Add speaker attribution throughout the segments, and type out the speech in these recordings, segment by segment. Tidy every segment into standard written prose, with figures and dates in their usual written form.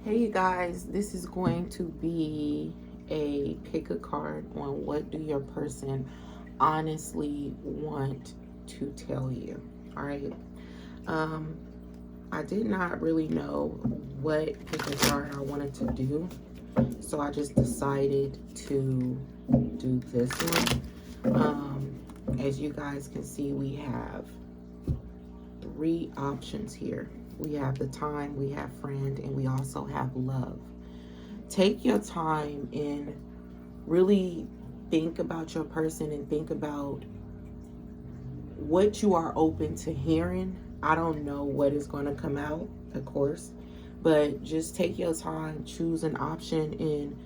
Speaker 1: Hey you guys, this is going to be a pick a card on what do your person honestly want to tell you. All right. Um, I did not really know what pick a card I wanted to do, so I just decided to do this one. As you guys can see, we have three options here. We have the time, we have friend, and we also have love. Take your time and really think about your person and think about what you are open to hearing. I don't know what is going to come out, of course, but just take your time, choose an option, and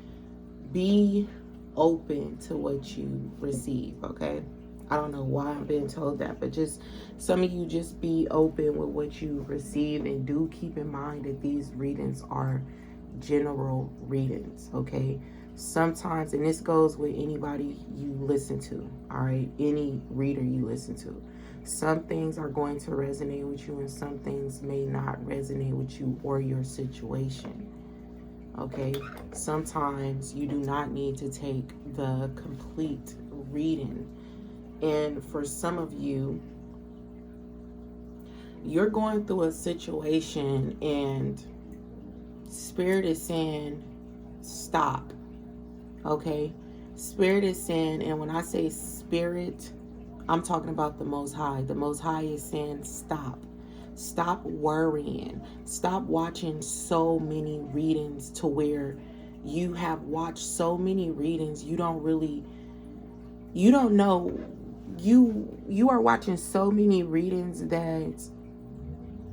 Speaker 1: be open to what you receive, okay? I don't know why I'm being told that, but just some of you just be open with what you receive, and do keep in mind that these readings are general readings, okay? Sometimes, and this goes with anybody you listen to, all right? Any reader you listen to. Some things are going to resonate with you and some things may not resonate with you or your situation. Okay, sometimes you do not need to take the complete reading. And for some of you, you're going through a situation and Spirit is saying, stop. Okay, Spirit is saying, and when I say Spirit, I'm talking about the Most High. The Most High is saying, stop. Stop worrying. Stop watching so many readings to where you have watched so many readings you don't know. You are watching so many readings that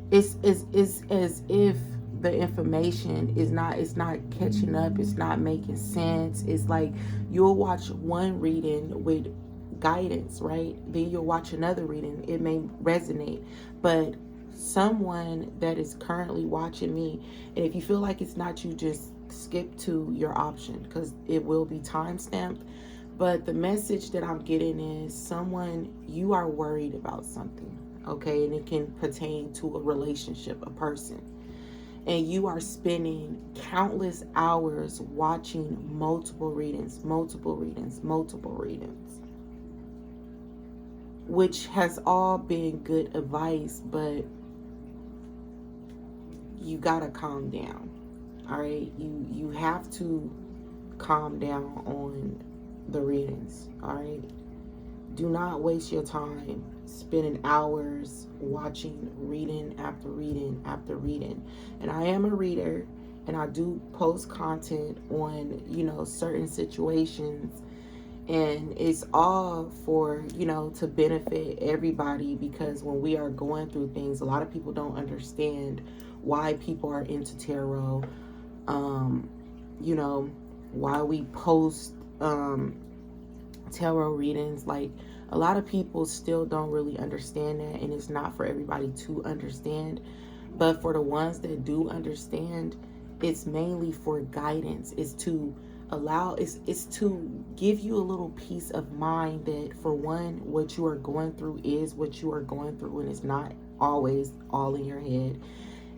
Speaker 1: it's as if the information is not, it's not catching up, it's not making sense. It's like you'll watch one reading with guidance, right? Then you'll watch another reading, it may resonate, but someone that is currently watching me, and if you feel like it's not you, just skip to your option because it will be time stamped. But the message that I'm getting is someone, you are worried about something, okay? And it can pertain to a relationship, a person. And you are spending countless hours watching multiple readings, which has all been good advice, but you gotta calm down. All right, you have to calm down on the readings. All right, do not waste your time spending hours watching reading after reading after reading. And I am a reader, and I do post content on certain situations, and it's all for to benefit everybody, because when we are going through things, a lot of people don't understand why people are into tarot, why we post tarot readings. Like, a lot of people still don't really understand that, and it's not for everybody to understand. But for the ones that do understand, it's mainly for guidance. It's to allow, it's to give you a little peace of mind that, for one, what you are going through is what you are going through, and it's not always all in your head.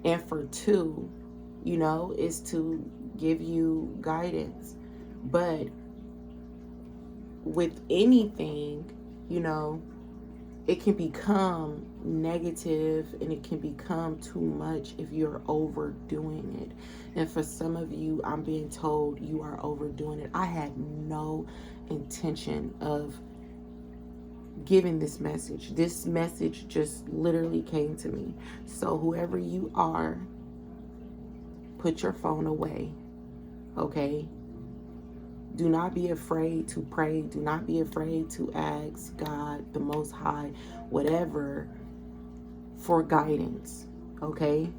Speaker 1: And for two, is to give you guidance. But with anything, it can become negative, and it can become too much if you're overdoing it. And for some of you, I'm being told you are overdoing it. I had no intention of giving this message. This message just literally came to me. So whoever you are, put your phone away, okay? Do not be afraid to pray. Do not be afraid to ask God, the Most High, whatever, for guidance, okay?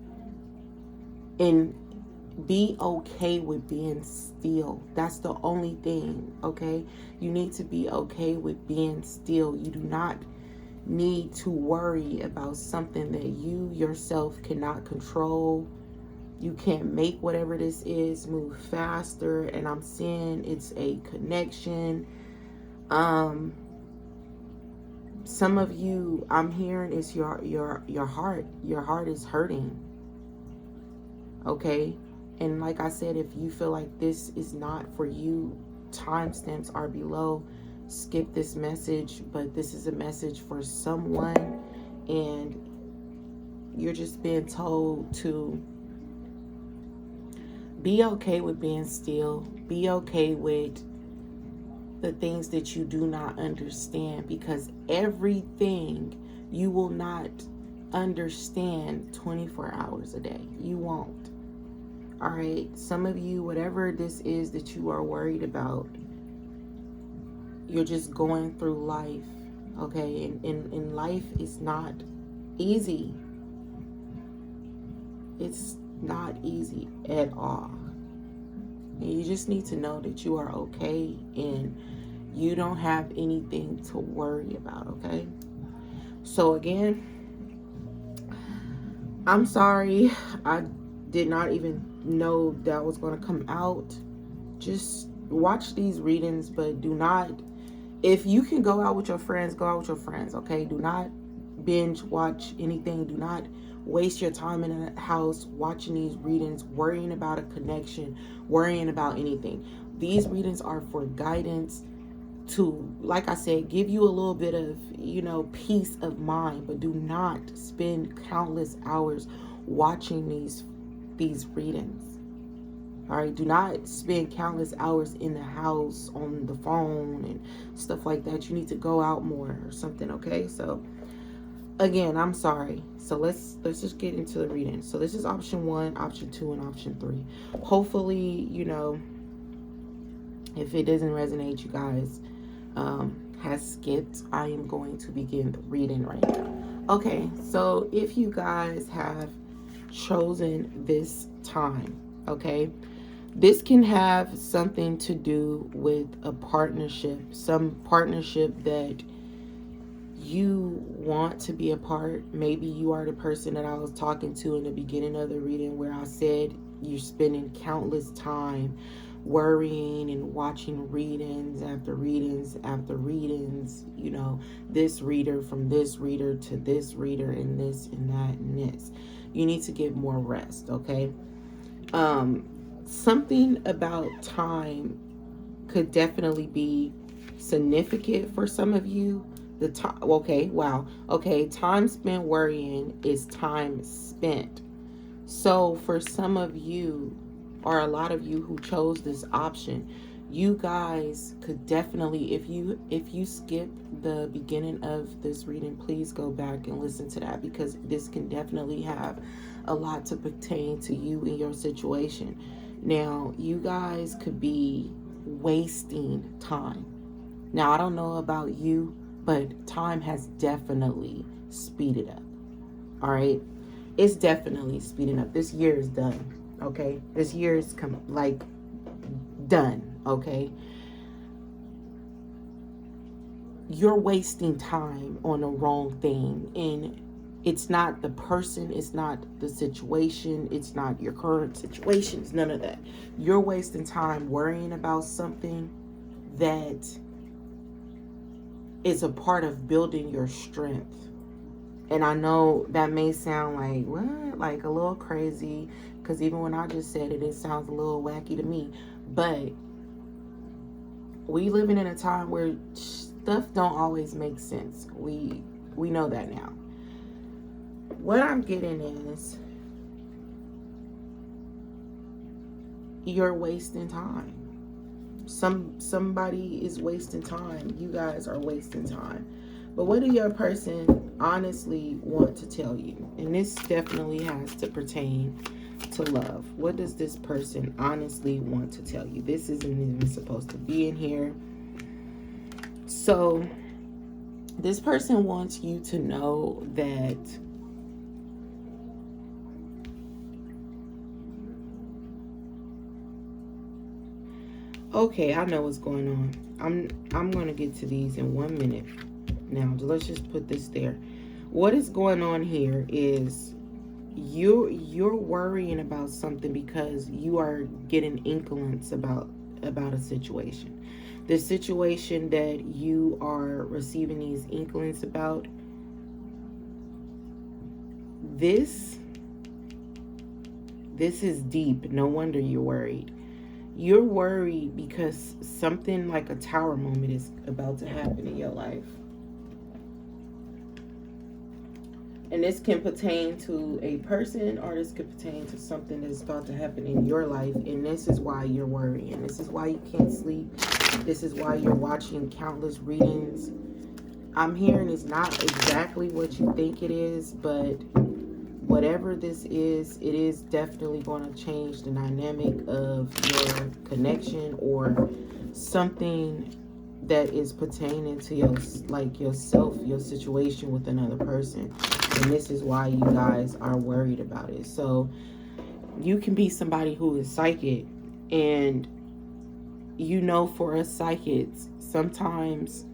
Speaker 1: And be okay with being still. That's the only thing, okay? You need to be okay with being still. You do not need to worry about something that you yourself cannot control. You can't make whatever this is move faster. And I'm seeing it's a connection. Some of you, I'm hearing, it's your heart. Your heart is hurting. Okay? And like I said, if you feel like this is not for you, timestamps are below. Skip this message, but this is a message for someone, and you're just being told to be okay with being still. Be okay with the things that you do not understand, because everything you will not understand 24 hours a day. You won't. All right. Some of you, whatever this is that you are worried about, you're just going through life. Okay. And life is not easy. It's not easy at all. And you just need to know that you are okay and you don't have anything to worry about, okay? So again, I'm sorry. I did not even know that was going to come out. Just watch these readings, but do not, if you can go out with your friends, go out with your friends, okay? Do not binge watch anything. Do not waste your time in a house watching these readings, worrying about a connection, worrying about anything. These readings are for guidance, to, like I said, give you a little bit of, peace of mind, but do not spend countless hours watching these readings. All right, do not spend countless hours in the house on the phone and stuff like that. You need to go out more or something, okay? So again, I'm sorry. So let's just get into the reading. So this is option 1, option 2, and option 3. Hopefully, if it doesn't resonate, you guys has skipped. I am going to begin the reading right now. Okay, so if you guys have chosen this time, okay, this can have something to do with a partnership, some partnership that you want to be a part. Maybe you are the person that I was talking to in the beginning of the reading, where I said you're spending countless time worrying and watching readings after readings after readings, this reader from this reader to this reader and this and that and this. You need to get more rest, okay? Something about time could definitely be significant for some of you. The time, okay, wow. Okay, time spent worrying is time spent. So for some of you, or a lot of you who chose this option, you guys could definitely, if you skip the beginning of this reading, please go back and listen to that, because this can definitely have a lot to pertain to you and your situation. Now, you guys could be wasting time. Now, I don't know about you, but time has definitely speeded up. All right? It's definitely speeding up. This year is done. Okay? This year is done. Okay? You're wasting time on the wrong thing. And it's not the person, it's not the situation, it's not your current situation, it's none of that. You're wasting time worrying about something that is a part of building your strength. And I know that may sound like, what? Like a little crazy, because even when I just said it, it sounds a little wacky to me. But we living in a time where stuff don't always make sense. We know that now. What I'm getting is, you're wasting time. Somebody is wasting time. You guys are wasting time. But what do your person honestly want to tell you? And this definitely has to pertain to love. What does this person honestly want to tell you? This isn't even supposed to be in here. So this person wants you to know that okay, I know what's going on. I'm going to get to these in 1 minute. Now, let's just put this there. What is going on here is you're worrying about something because you are getting inklings about a situation. The situation that you are receiving these inklings about, this This is deep. No wonder you're worried. You're worried because something like a tower moment is about to happen in your life. And this can pertain to a person, or this could pertain to something that's about to happen in your life. And this is why you're worrying. This is why you can't sleep. This is why you're watching countless readings. I'm hearing it's not exactly what you think it is, but whatever this is, it is definitely going to change the dynamic of your connection, or something that is pertaining to your, like, yourself, your situation with another person. And this is why you guys are worried about it. So you can be somebody who is psychic, and for us psychics, sometimes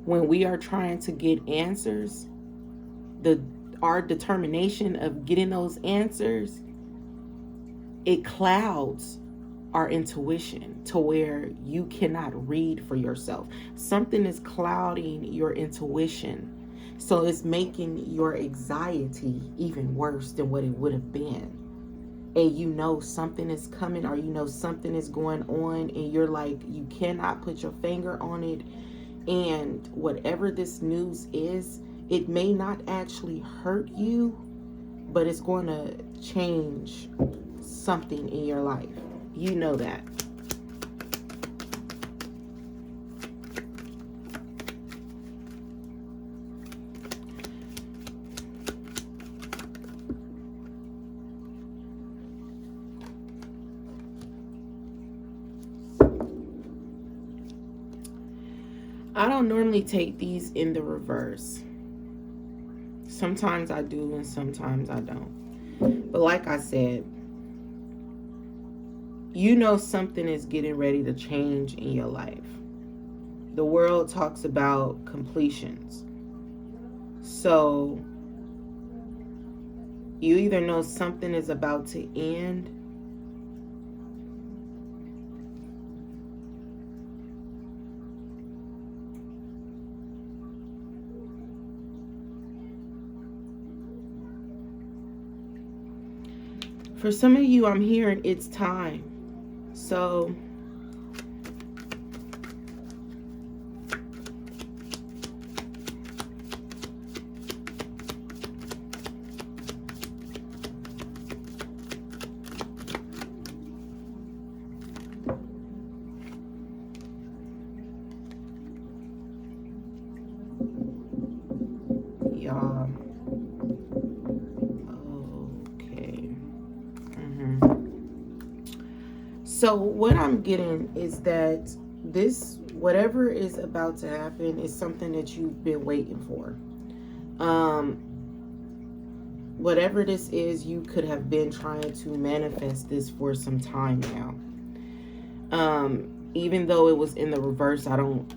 Speaker 1: when we are trying to get answers, our determination of getting those answers, it clouds our intuition to where you cannot read for yourself. Something is clouding your intuition. So it's making your anxiety even worse than what it would have been. And something is coming, or something is going on, and you're like, you cannot put your finger on it. And whatever this news is, it may not actually hurt you, but it's going to change something in your life. You know that. I don't normally take these in the reverse. Sometimes I do and sometimes I don't. But like I said, something is getting ready to change in your life. The world talks about completions. So you either know something is about to end, for some of you, I'm hearing it's time. So y'all, okay. So what I'm getting is that whatever is about to happen is something that you've been waiting for. Whatever this is, you could have been trying to manifest this for some time now. Even though it was in the reverse, I don't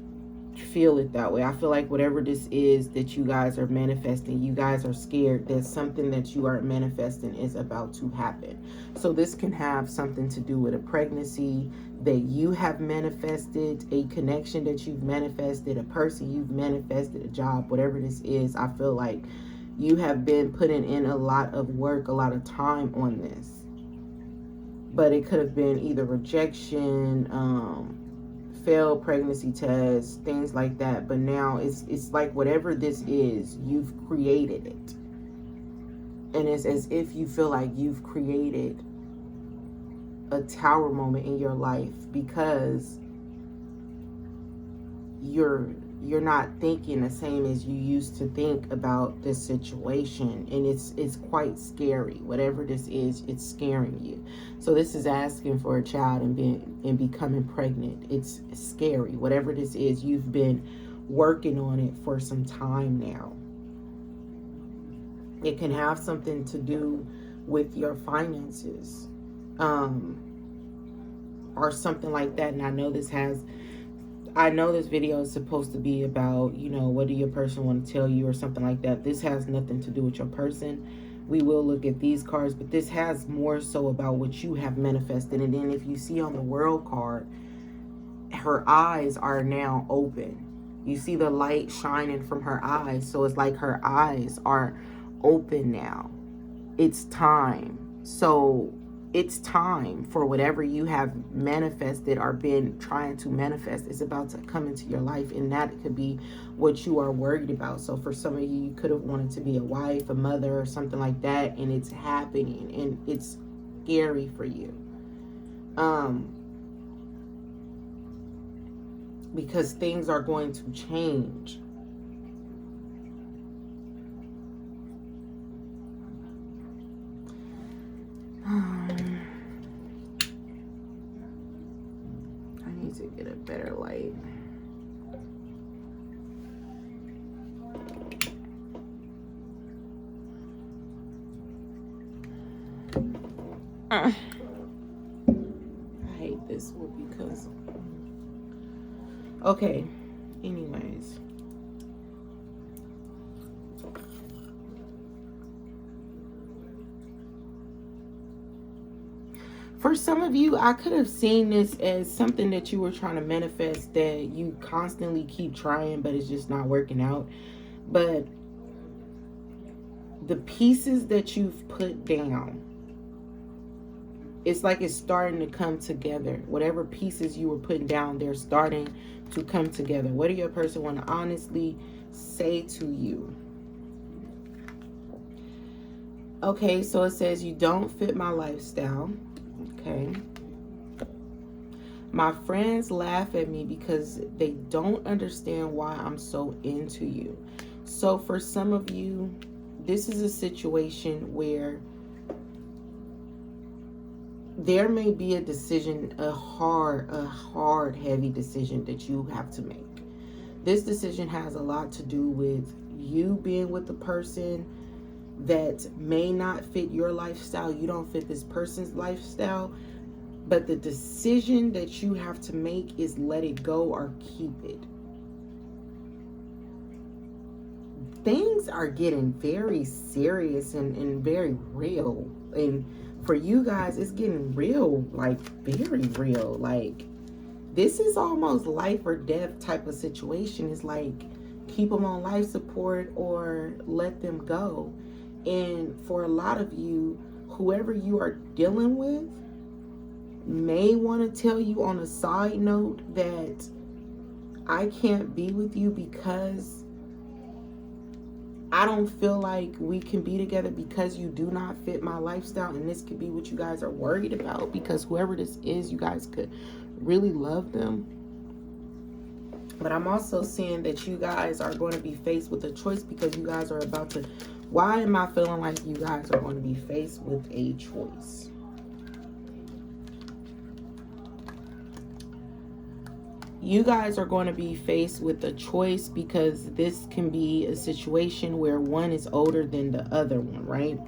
Speaker 1: feel it that way. I feel like whatever this is that you guys are manifesting, you guys are scared that something that you are manifesting is about to happen. So this can have something to do with a pregnancy that you have manifested, a connection that you've manifested, a person you've manifested, a job, whatever this is. I feel like you have been putting in a lot of work, a lot of time on this. But it could have been either rejection, failed pregnancy tests, things like that. But now it's like whatever this is, you've created it. And it's as if you feel like you've created a tower moment in your life, because you're not thinking the same as you used to think about this situation, and it's quite scary. Whatever this is, it's scaring you. So this is asking for a child and becoming pregnant. It's scary. Whatever this is, you've been working on it for some time now. It can have something to do with your finances, or something like that. And I know this video is supposed to be about, what do your person want to tell you or something like that. This has nothing to do with your person. We will look at these cards, but this has more so about what you have manifested. And then if you see on the World card, her eyes are now open. You see the light shining from her eyes. So it's like her eyes are open now. It's time. So it's time for whatever you have manifested or been trying to manifest is about to come into your life, and that could be what you are worried about. So for some of you, you could have wanted to be a wife, a mother, or something like that, and it's happening, and it's scary for you. Because things are going to change. I need to get a better light. I hate this one because... Okay, anyways. For some of you, I could have seen this as something that you were trying to manifest, that you constantly keep trying, but it's just not working out. But the pieces that you've put down, it's like it's starting to come together. Whatever pieces you were putting down, they're starting to come together. What do your person want to honestly say to you? Okay, so it says you don't fit my lifestyle. Okay. My friends laugh at me because they don't understand why I'm so into you. So for some of you, this is a situation where there may be a decision, a hard, heavy decision that you have to make. This decision has a lot to do with you being with the person that may not fit your lifestyle. You don't fit this person's lifestyle. But the decision that you have to make is let it go or keep it. Things are getting very serious and very real. And for you guys, it's getting real, like very real. Like, this is almost life or death type of situation. It's like, keep them on life support or let them go. And for a lot of you, whoever you are dealing with may want to tell you on a side note that I can't be with you because I don't feel like we can be together because you do not fit my lifestyle. And this could be what you guys are worried about, because whoever this is, you guys could really love them. But I'm also seeing that you guys are going to be faced with a choice, because you guys are about to... Why am I feeling like you guys are going to be faced with a choice? You guys are going to be faced with a choice because this can be a situation where one is older than the other one, right?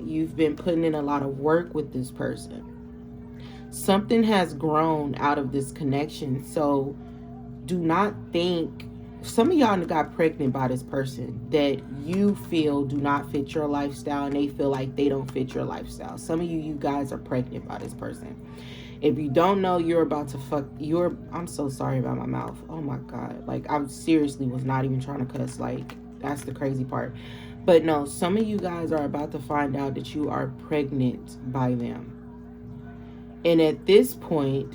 Speaker 1: You've been putting in a lot of work with this person. Something has grown out of this connection. So do not think... Some of y'all got pregnant by this person that you feel do not fit your lifestyle, and they feel like they don't fit your lifestyle. Some of you guys are pregnant by this person. If you don't know, you're about to fuck... I'm so sorry about my mouth. Oh my God. Like, I seriously was not even trying to cuss. Like, that's the crazy part. But no, some of you guys are about to find out that you are pregnant by them. And at this point,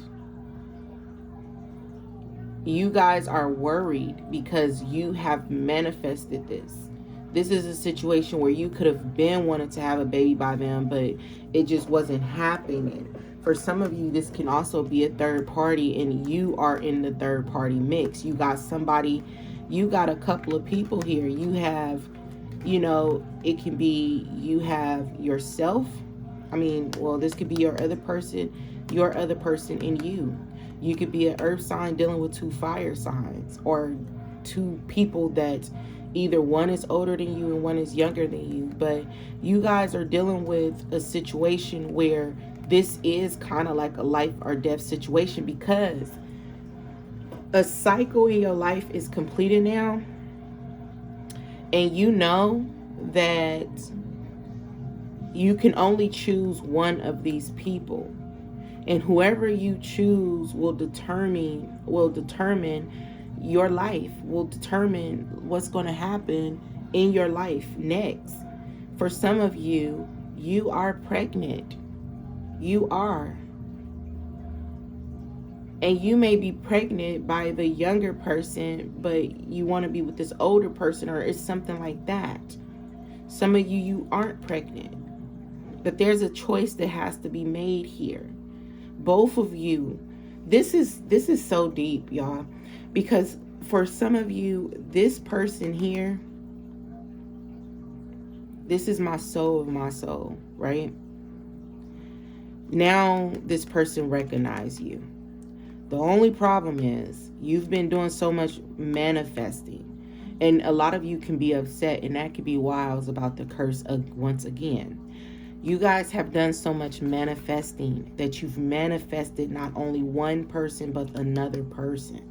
Speaker 1: you guys are worried because you have manifested this. This is a situation where you could have been wanting to have a baby by them, but it just wasn't happening. For some of you, this can also be a third party, and you are in the third party mix. You got somebody, you got a couple of people here. You have, you know, it can be you have yourself. I mean, well, this could be your other person in you. You could be an earth sign dealing with two fire signs, or two people that either one is older than you and one is younger than you. But you guys are dealing with a situation where this is kind of like a life or death situation, because a cycle in your life is completed now. And you know that you can only choose one of these people. And whoever you choose will determine your life, will determine what's going to happen in your life next. For some of you, You are pregnant. You are. And you may be pregnant by the younger person, but you want to be with this older person, or it's something like that. Some of you aren't pregnant. But there's a choice that has to be made here. Both of you. This is so deep, y'all. Because for some of you, this person here, this is my soul of my soul, right? Now this person recognizes you. The only problem is you've been doing so much manifesting. And a lot of you can be upset, and that could be why I was about to curse once again. You guys have done so much manifesting that you've manifested not only one person, but another person.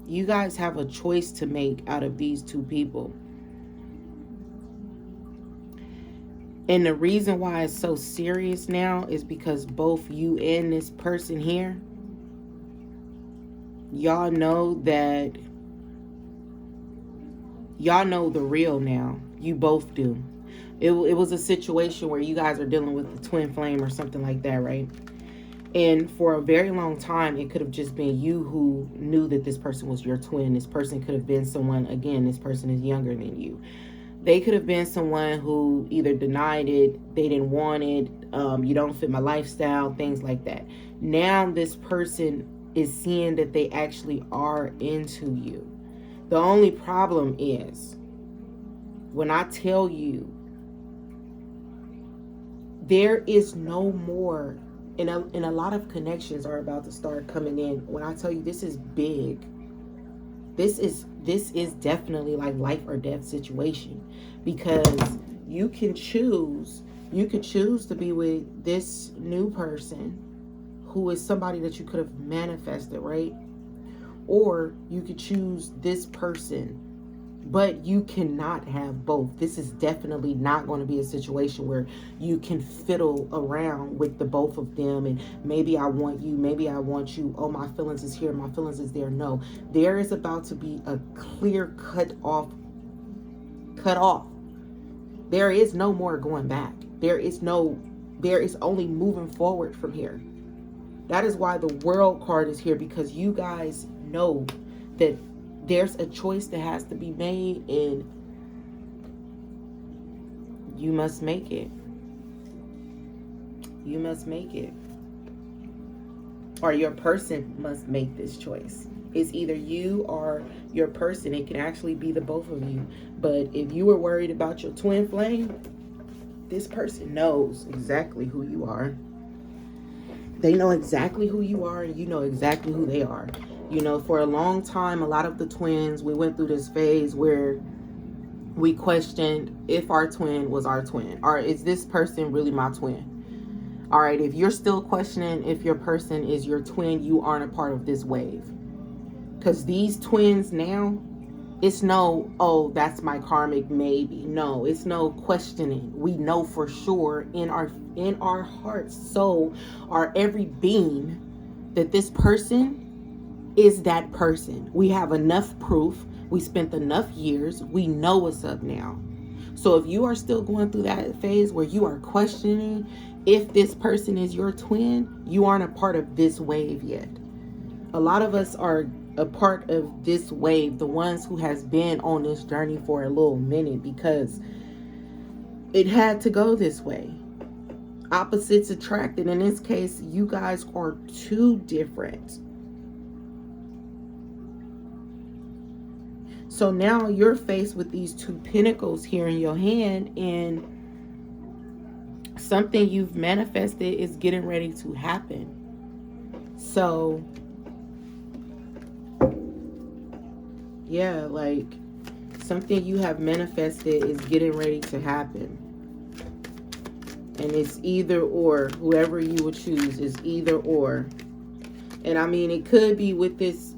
Speaker 1: You guys have a choice to make out of these two people. And the reason why it's so serious now is because both you and this person here, y'all know that, y'all know the real now. You both do. It was a situation where you guys are dealing with the twin flame or something like that, right? And for a very long time, it could have just been you who knew that this person was your twin. This person could have been someone, again, this person is younger than you. They could have been someone who either denied it, they didn't want it, you don't fit my lifestyle, things like that. Now this person is seeing that they actually are into you. The only problem is, when I tell you, there is no more, and a lot of connections are about to start coming in. When I tell you this is big, this is definitely like life or death situation, because you could choose to be with this new person who is somebody that you could have manifested, right? Or you could choose this person, but you cannot have both. This is definitely not going to be a situation where you can fiddle around with the both of them and maybe I want you, maybe I want you. Oh, my feelings is here, my feelings is there. No, there is about to be a clear cut off. There is no more going back. There is only moving forward from here. That is why the World card is here, because you guys know that there's a choice that has to be made, and you must make it. You must make it. Or your person must make this choice. It's either you or your person. It can actually be the both of you. But if you were worried about your twin flame, this person knows exactly who you are. They know exactly who you are, and you know exactly who they are. You know, for a long time, a lot of the twins, we went through this phase where we questioned if our twin was our twin, or is this person really my twin? All right, if you're still questioning if your person is your twin, you aren't a part of this wave. Because these twins now, it's no, oh, that's my karmic maybe. No, it's no questioning. We know for sure in our hearts, soul, our every being, that this person is that person. We have enough proof. We spent enough years. We know what's up now. So if you are still going through that phase where you are questioning if this person is your twin, you aren't a part of this wave yet. A lot of us are a part of this wave, the ones who has been on this journey for a little minute, because it had to go this way. Opposites attracted. In this case, you guys are too different. So now you're faced with these two pentacles here in your hand, and something you've manifested is getting ready to happen. So yeah, like something you have manifested is getting ready to happen. And it's either or. Whoever you would choose is either or. And I mean, it could be with this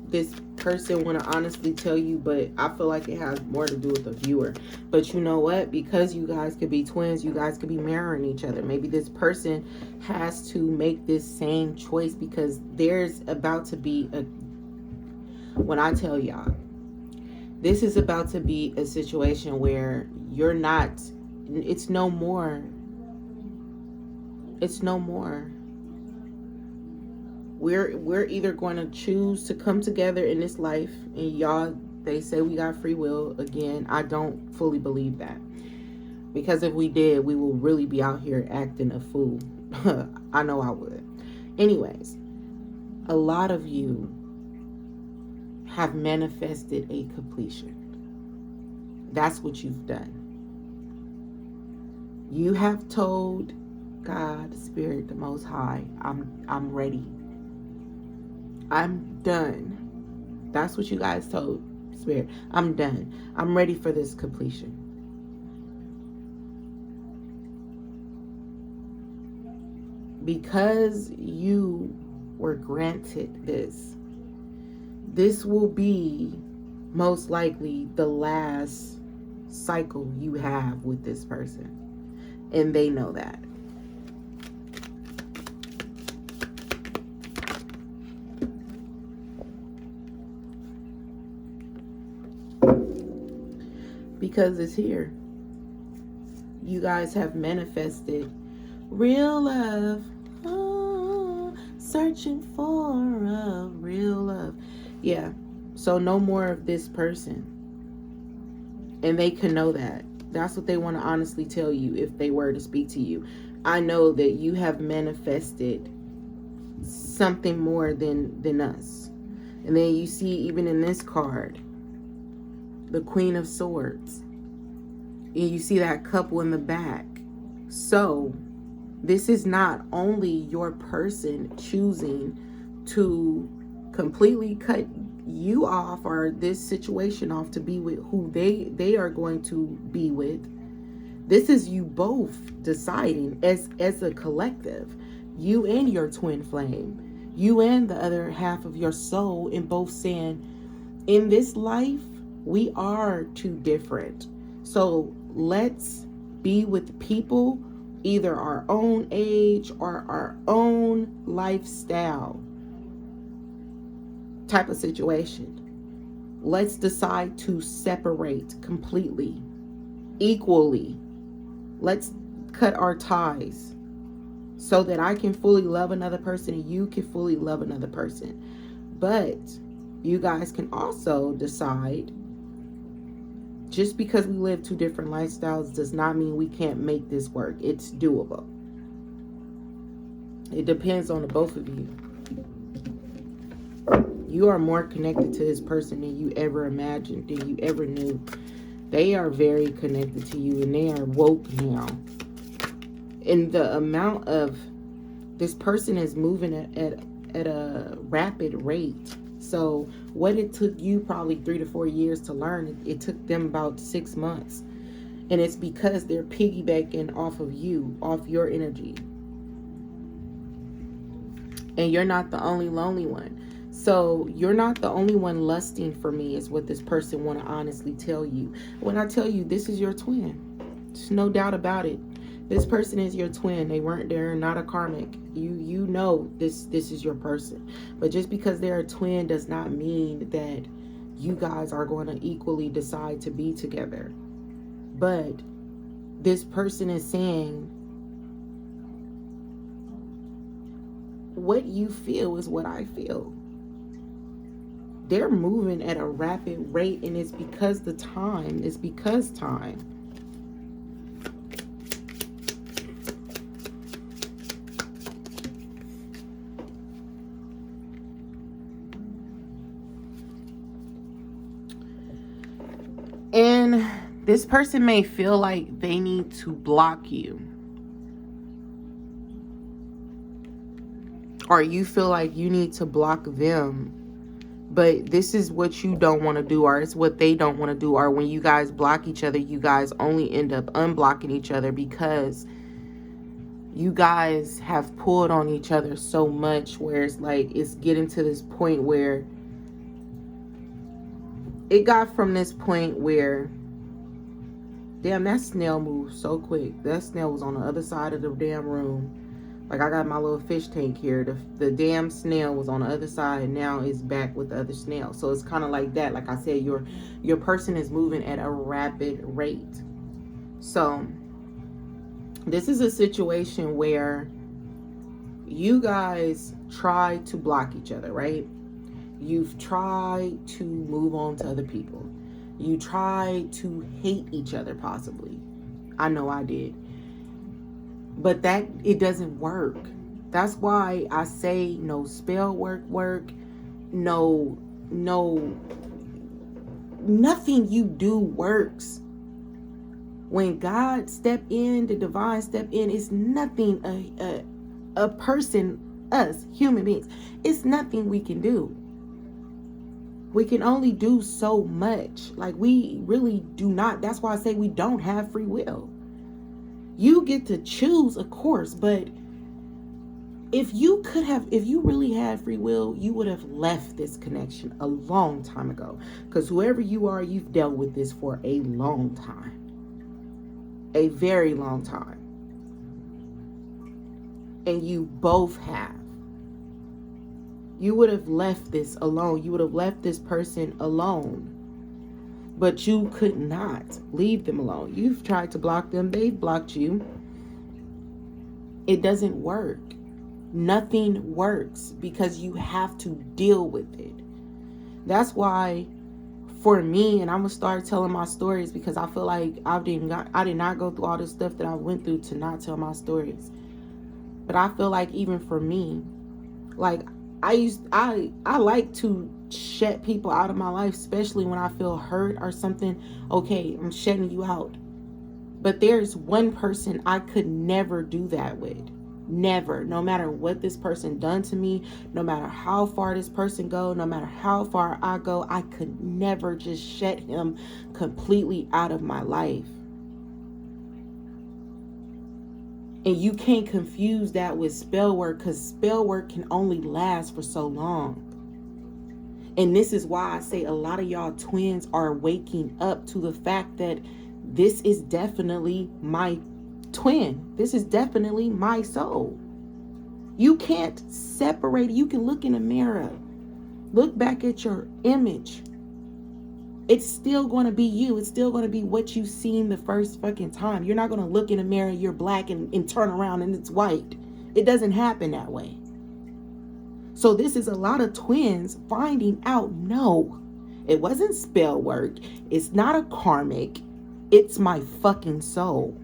Speaker 1: person, want to honestly tell you, but I feel like it has more to do with the viewer. But you know what? Because you guys could be twins, you guys could be mirroring each other. Maybe this person has to make this same choice, because there's about to be a, when I tell y'all, This is about to be a situation where you're not, it's no more. It's no more. We're either going to choose to come together in this life, and y'all, they say we got free will. Again, I don't fully believe that, because if we did, we will really be out here acting a fool. I know I would. Anyways, a lot of you have manifested a completion. That's what you've done. You have told God, Spirit, the Most High, I'm ready. I'm done. That's what you guys told Spirit. I'm done. I'm ready for this completion. Because you were granted this will be most likely the last cycle you have with this person. And they know that. Because it's here. You guys have manifested real love. Oh, searching for a real love. Yeah. So no more of this person. And they can know that. That's what they want to honestly tell you if they were to speak to you. I know that you have manifested something more than us. And then you see, even in this card, the Queen of Swords. And you see that couple in the back. So this is not only your person choosing to completely cut you off, or this situation off, to be with who they are going to be with. This is you both deciding as a collective. You and your twin flame. You and the other half of your soul, and both saying, in this life, we are too different. So let's be with people either our own age or our own lifestyle type of situation. Let's decide to separate completely, equally. Let's cut our ties so that I can fully love another person and you can fully love another person. But you guys can also decide, just because we live two different lifestyles does not mean we can't make this work. It's doable. It depends on the both of you. You are more connected to this person than you ever imagined, than you ever knew. They are very connected to you, and they are woke now. And the amount of this person is moving at a rapid rate. So what it took you probably 3 to 4 years to learn, it took them about 6 months. And it's because they're piggybacking off of you, off your energy. And you're not the only lonely one. So you're not the only one lusting for me, is what this person want to honestly tell you. When I tell you this is your twin, there's no doubt about it. This person is your twin. They weren't there, not a karmic. You know this is your person. But just because they're a twin does not mean that you guys are going to equally decide to be together. But this person is saying, what you feel is what I feel. They're moving at a rapid rate, and it's because time. And this person may feel like they need to block you. Or you feel like you need to block them. But this is what you don't want to do, or it's what they don't want to do. Or when you guys block each other, you guys only end up unblocking each other because you guys have pulled on each other so much, where it's like it's getting to this point where it got from this point where, damn, that snail moved so quick. That snail was on the other side of the damn room. Like, I got my little fish tank here. The damn snail was on the other side, and now it's back with the other snail. So it's kind of like that. Like I said, your person is moving at a rapid rate. So this is a situation where you guys try to block each other, right? You've tried to move on to other people. You try to hate each other, possibly. I know I did. But it doesn't work. That's why I say no spell work, no, nothing you do works. When God step in, the divine step in, it's nothing a person, us, human beings, it's nothing we can do. We can only do so much. Like, we really do not. That's why I say we don't have free will. You get to choose, of course, but if you really had free will, you would have left this connection a long time ago. Because whoever you are, you've dealt with this for a long time. A very long time. And you both have. You would have left this alone. You would have left this person alone. But you could not leave them alone. You've tried to block them. They've blocked you. It doesn't work. Nothing works because you have to deal with it. That's why, for me, and I'm going to start telling my stories, because I feel like I did not go through all the stuff that I went through to not tell my stories. But I feel like even for me, like, I like to shut people out of my life, especially when I feel hurt or something. Okay, I'm shutting you out. But there's one person I could never do that with. Never. No matter what this person done to me, no matter how far this person go, no matter how far I go, I could never just shut him completely out of my life. And you can't confuse that with spell work, because spell work can only last for so long. And this is why I say a lot of y'all twins are waking up to the fact that this is definitely my twin. This is definitely my soul. You can't separate it. You can look in a mirror, look back at your image. It's still going to be you. It's still going to be what you've seen the first fucking time. You're not going to look in a mirror, you're black, and turn around and it's white. It doesn't happen that way. So this is a lot of twins finding out, no, it wasn't spell work. It's not a karmic. It's my fucking soul.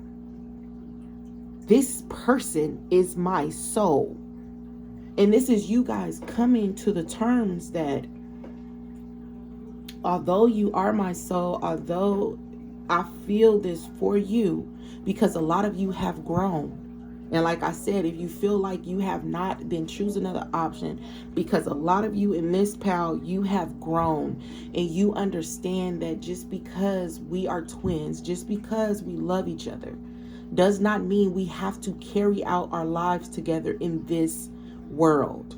Speaker 1: This person is my soul. And this is you guys coming to the terms that although you are my soul, although I feel this for you, because a lot of you have grown. And like I said, if you feel like you have not, then choose another option, because a lot of you in this pal, you have grown and you understand that just because we are twins, just because we love each other, does not mean we have to carry out our lives together in this world.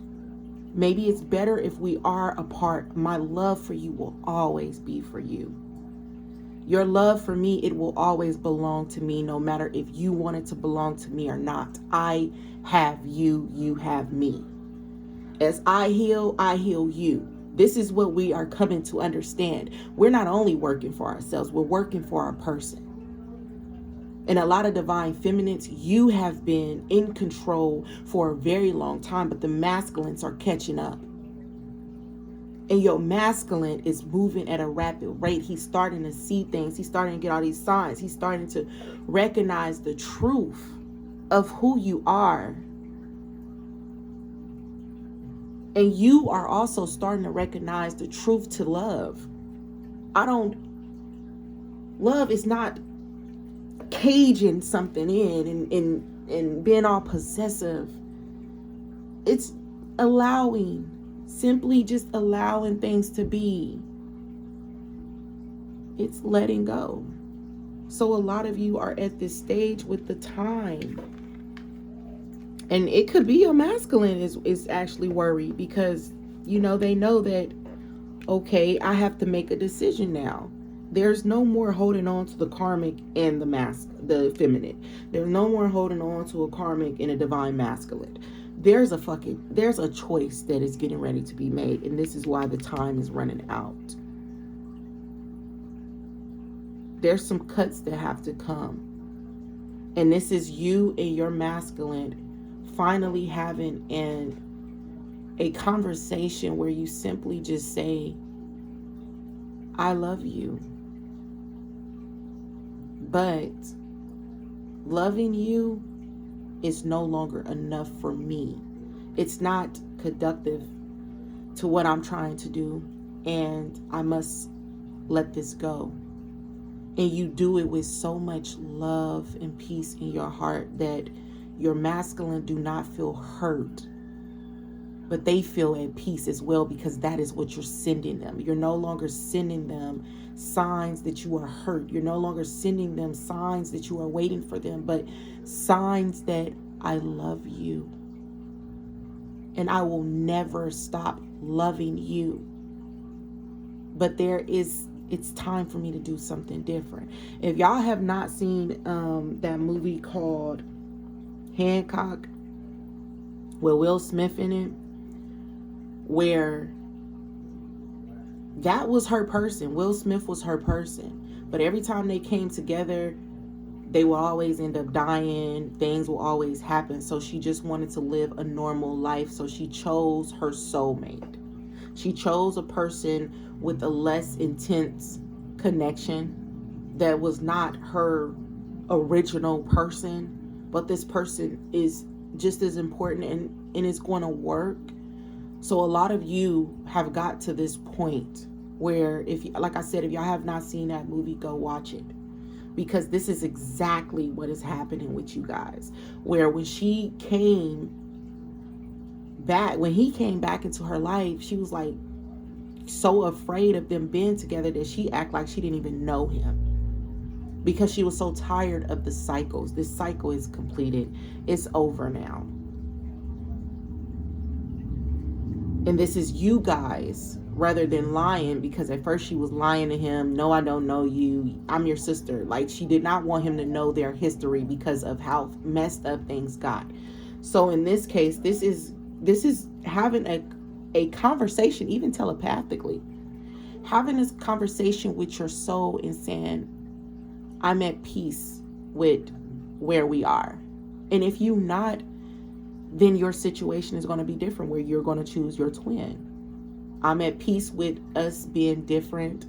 Speaker 1: Maybe it's better if we are apart. My love for you will always be for you. Your love for me, it will always belong to me, no matter if you want it to belong to me or not. I have you, you have me. As I heal you. This is what we are coming to understand. We're not only working for ourselves, we're working for our person. And a lot of divine feminines, you have been in control for a very long time, but the masculines are catching up. And your masculine is moving at a rapid rate. He's starting to see things. He's starting to get all these signs. He's starting to recognize the truth of who you are. And you are also starting to recognize the truth to love. Love is not caging something in and being all possessive. It's allowing. Simply just allowing things to be. It's letting go. So a lot of you are at this stage with the time. And it could be your masculine is actually worried, because, they know that, okay, I have to make a decision now. There's no more holding on to the karmic and the feminine. There's no more holding on to a karmic and a divine masculine. There's a choice that is getting ready to be made, and this is why the time is running out. There's some cuts that have to come. And this is you and your masculine finally having a conversation where you simply just say, I love you. But loving you is no longer enough for me. It's not conducive to what I'm trying to do, and I must let this go. And you do it with so much love and peace in your heart that your masculine do not feel hurt, but they feel at peace as well, because that is what you're sending them. You're no longer sending them signs that you are hurt. You're no longer sending them signs that you are waiting for them, but signs that I love you. And I will never stop loving you. But it's time for me to do something different. If y'all have not seen that movie called Hancock with Will Smith in it, where that was her person. Will Smith was her person. But every time they came together, they will always end up dying. Things will always happen. So she just wanted to live a normal life. So she chose her soulmate. She chose a person with a less intense connection that was not her original person. But this person is just as important and it's going to work. So a lot of you have got to this point where, like I said, if y'all have not seen that movie, go watch it. Because this is exactly what is happening with you guys. Where when he came back into her life, she was like so afraid of them being together that she act like she didn't even know him. Because she was so tired of the cycles. This cycle is completed. It's over now. And this is you guys, rather than lying, because at first she was lying to him. No, I don't know you. I'm your sister. Like, she did not want him to know their history because of how messed up things got. So in this case, this is having a conversation, even telepathically. Having this conversation with your soul and saying, I'm at peace with where we are. And if you're not, then your situation is going to be different, where you're going to choose your twin. I'm at peace with us being different.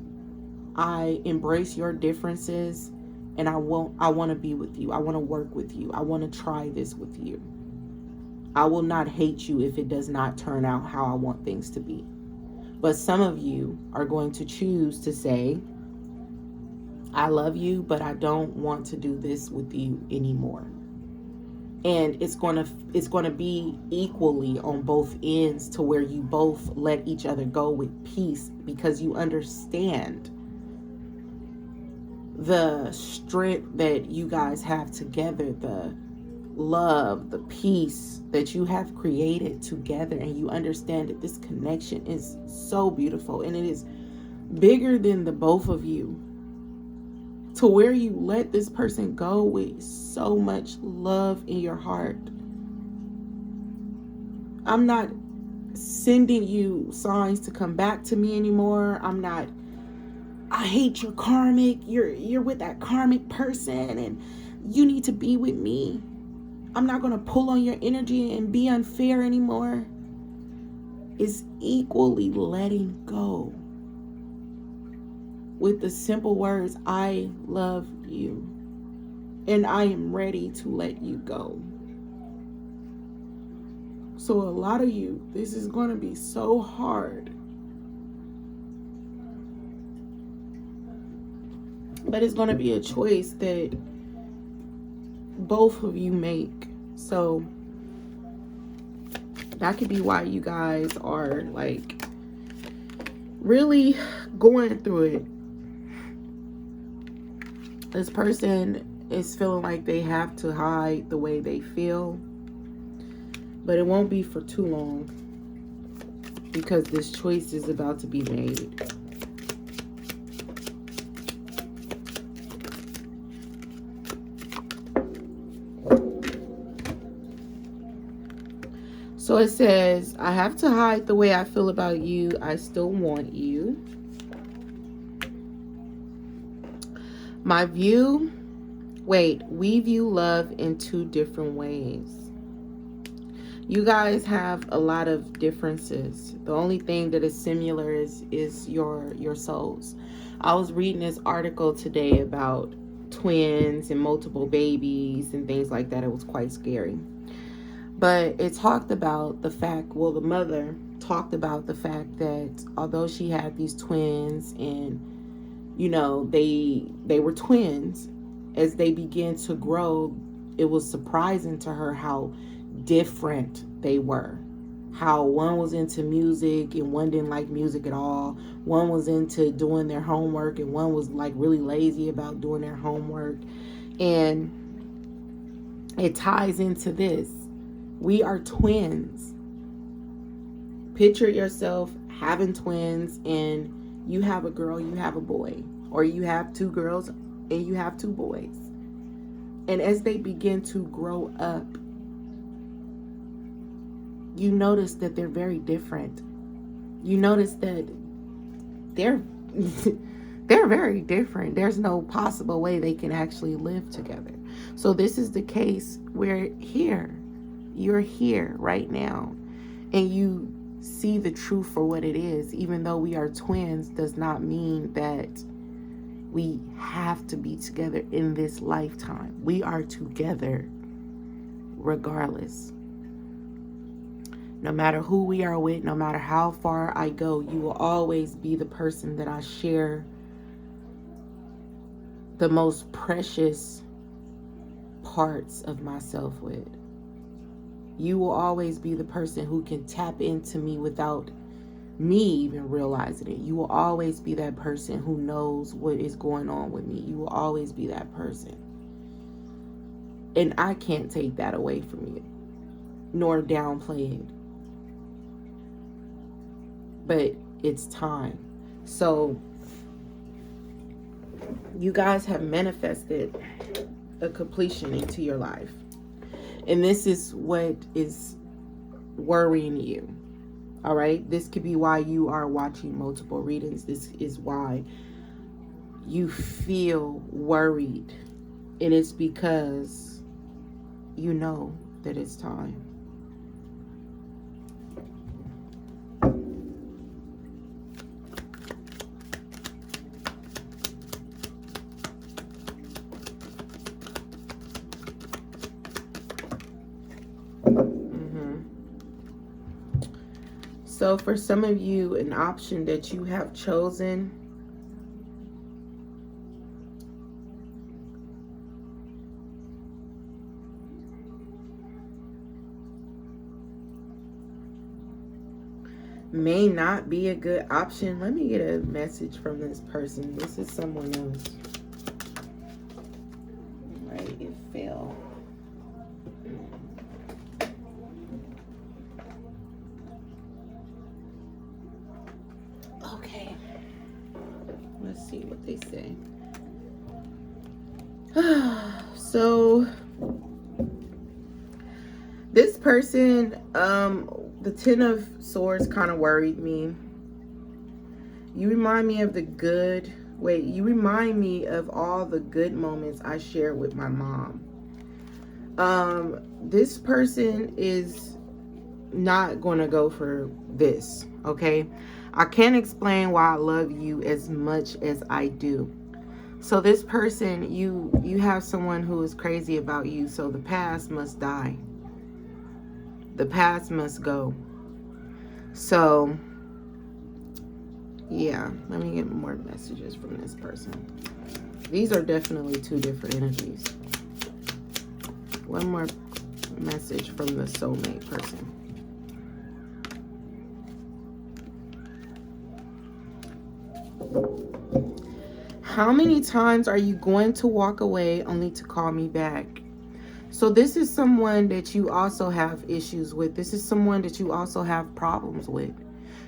Speaker 1: I embrace your differences, and I want to be with you. I want to work with you. I want to try this with you. I will not hate you if it does not turn out how I want things to be. But some of you are going to choose to say, I love you, but I don't want to do this with you anymore. And it's going to be equally on both ends, to where you both let each other go with peace, because you understand the strength that you guys have together, the love, the peace that you have created together, and you understand that this connection is so beautiful, and it is bigger than the both of you, to where you let this person go with so much love in your heart. I'm not sending you signs to come back to me anymore. I hate your karmic. You're with that karmic person and you need to be with me. I'm not going to pull on your energy and be unfair anymore. It's equally letting go. With the simple words, I love you. And I am ready to let you go. So a lot of you, this is going to be so hard. But it's going to be a choice that both of you make. So that could be why you guys are like really going through it. This person is feeling like they have to hide the way they feel. But it won't be for too long, because this choice is about to be made. So it says, I have to hide the way I feel about you. I still want you. We view love in two different ways. You guys have a lot of differences. The only thing that is similar is your souls. I was reading this article today about twins and multiple babies and things like that. It was quite scary. But it talked about the fact, well, the mother talked about the fact that although she had these twins and, you know, they were twins, as they began to grow, it was surprising to her how different they were. How one was into music and one didn't like music at all. One was into doing their homework and one was like really lazy about doing their homework. And it ties into this. We are twins. Picture yourself having twins and you have a girl, you have a boy. Or you have two girls and you have two boys. And as they begin to grow up, you notice that they're very different. You notice that they're very different. There's no possible way they can actually live together. So this is the case where you're here right now, and you see the truth for what it is. Even though we are twins does not mean that we have to be together in this lifetime. We are together regardless. No matter who we are with, no matter how far I go, you will always be the person that I share the most precious parts of myself with. You will always be the person who can tap into me without me even realizing it. You will always be that person who knows what is going on with me. You will always be that person. And I can't take that away from you, nor downplay it. But it's time. So you guys have manifested a completion into your life. And this is what is worrying you. All right. This could be why you are watching multiple readings. This is why you feel worried. And it's because you know that it's time. So for some of you, an option that you have chosen may not be a good option. Let me get a message from this person. This is someone else. Right, it fell. Okay. Let's see what they say. So this person, the Ten of Swords kind of worried me. You remind me of you remind me of all the good moments I shared with my mom. This person is not going to go for this, okay? I can't explain why I love you as much as I do. So this person, you have someone who is crazy about you, so the past must die. The past must go. So, yeah, let me get more messages from this person. These are definitely two different energies. One more message from the soulmate person. How many times are you going to walk away only to call me back? So this is someone that you also have issues with. This is someone that you also have problems with.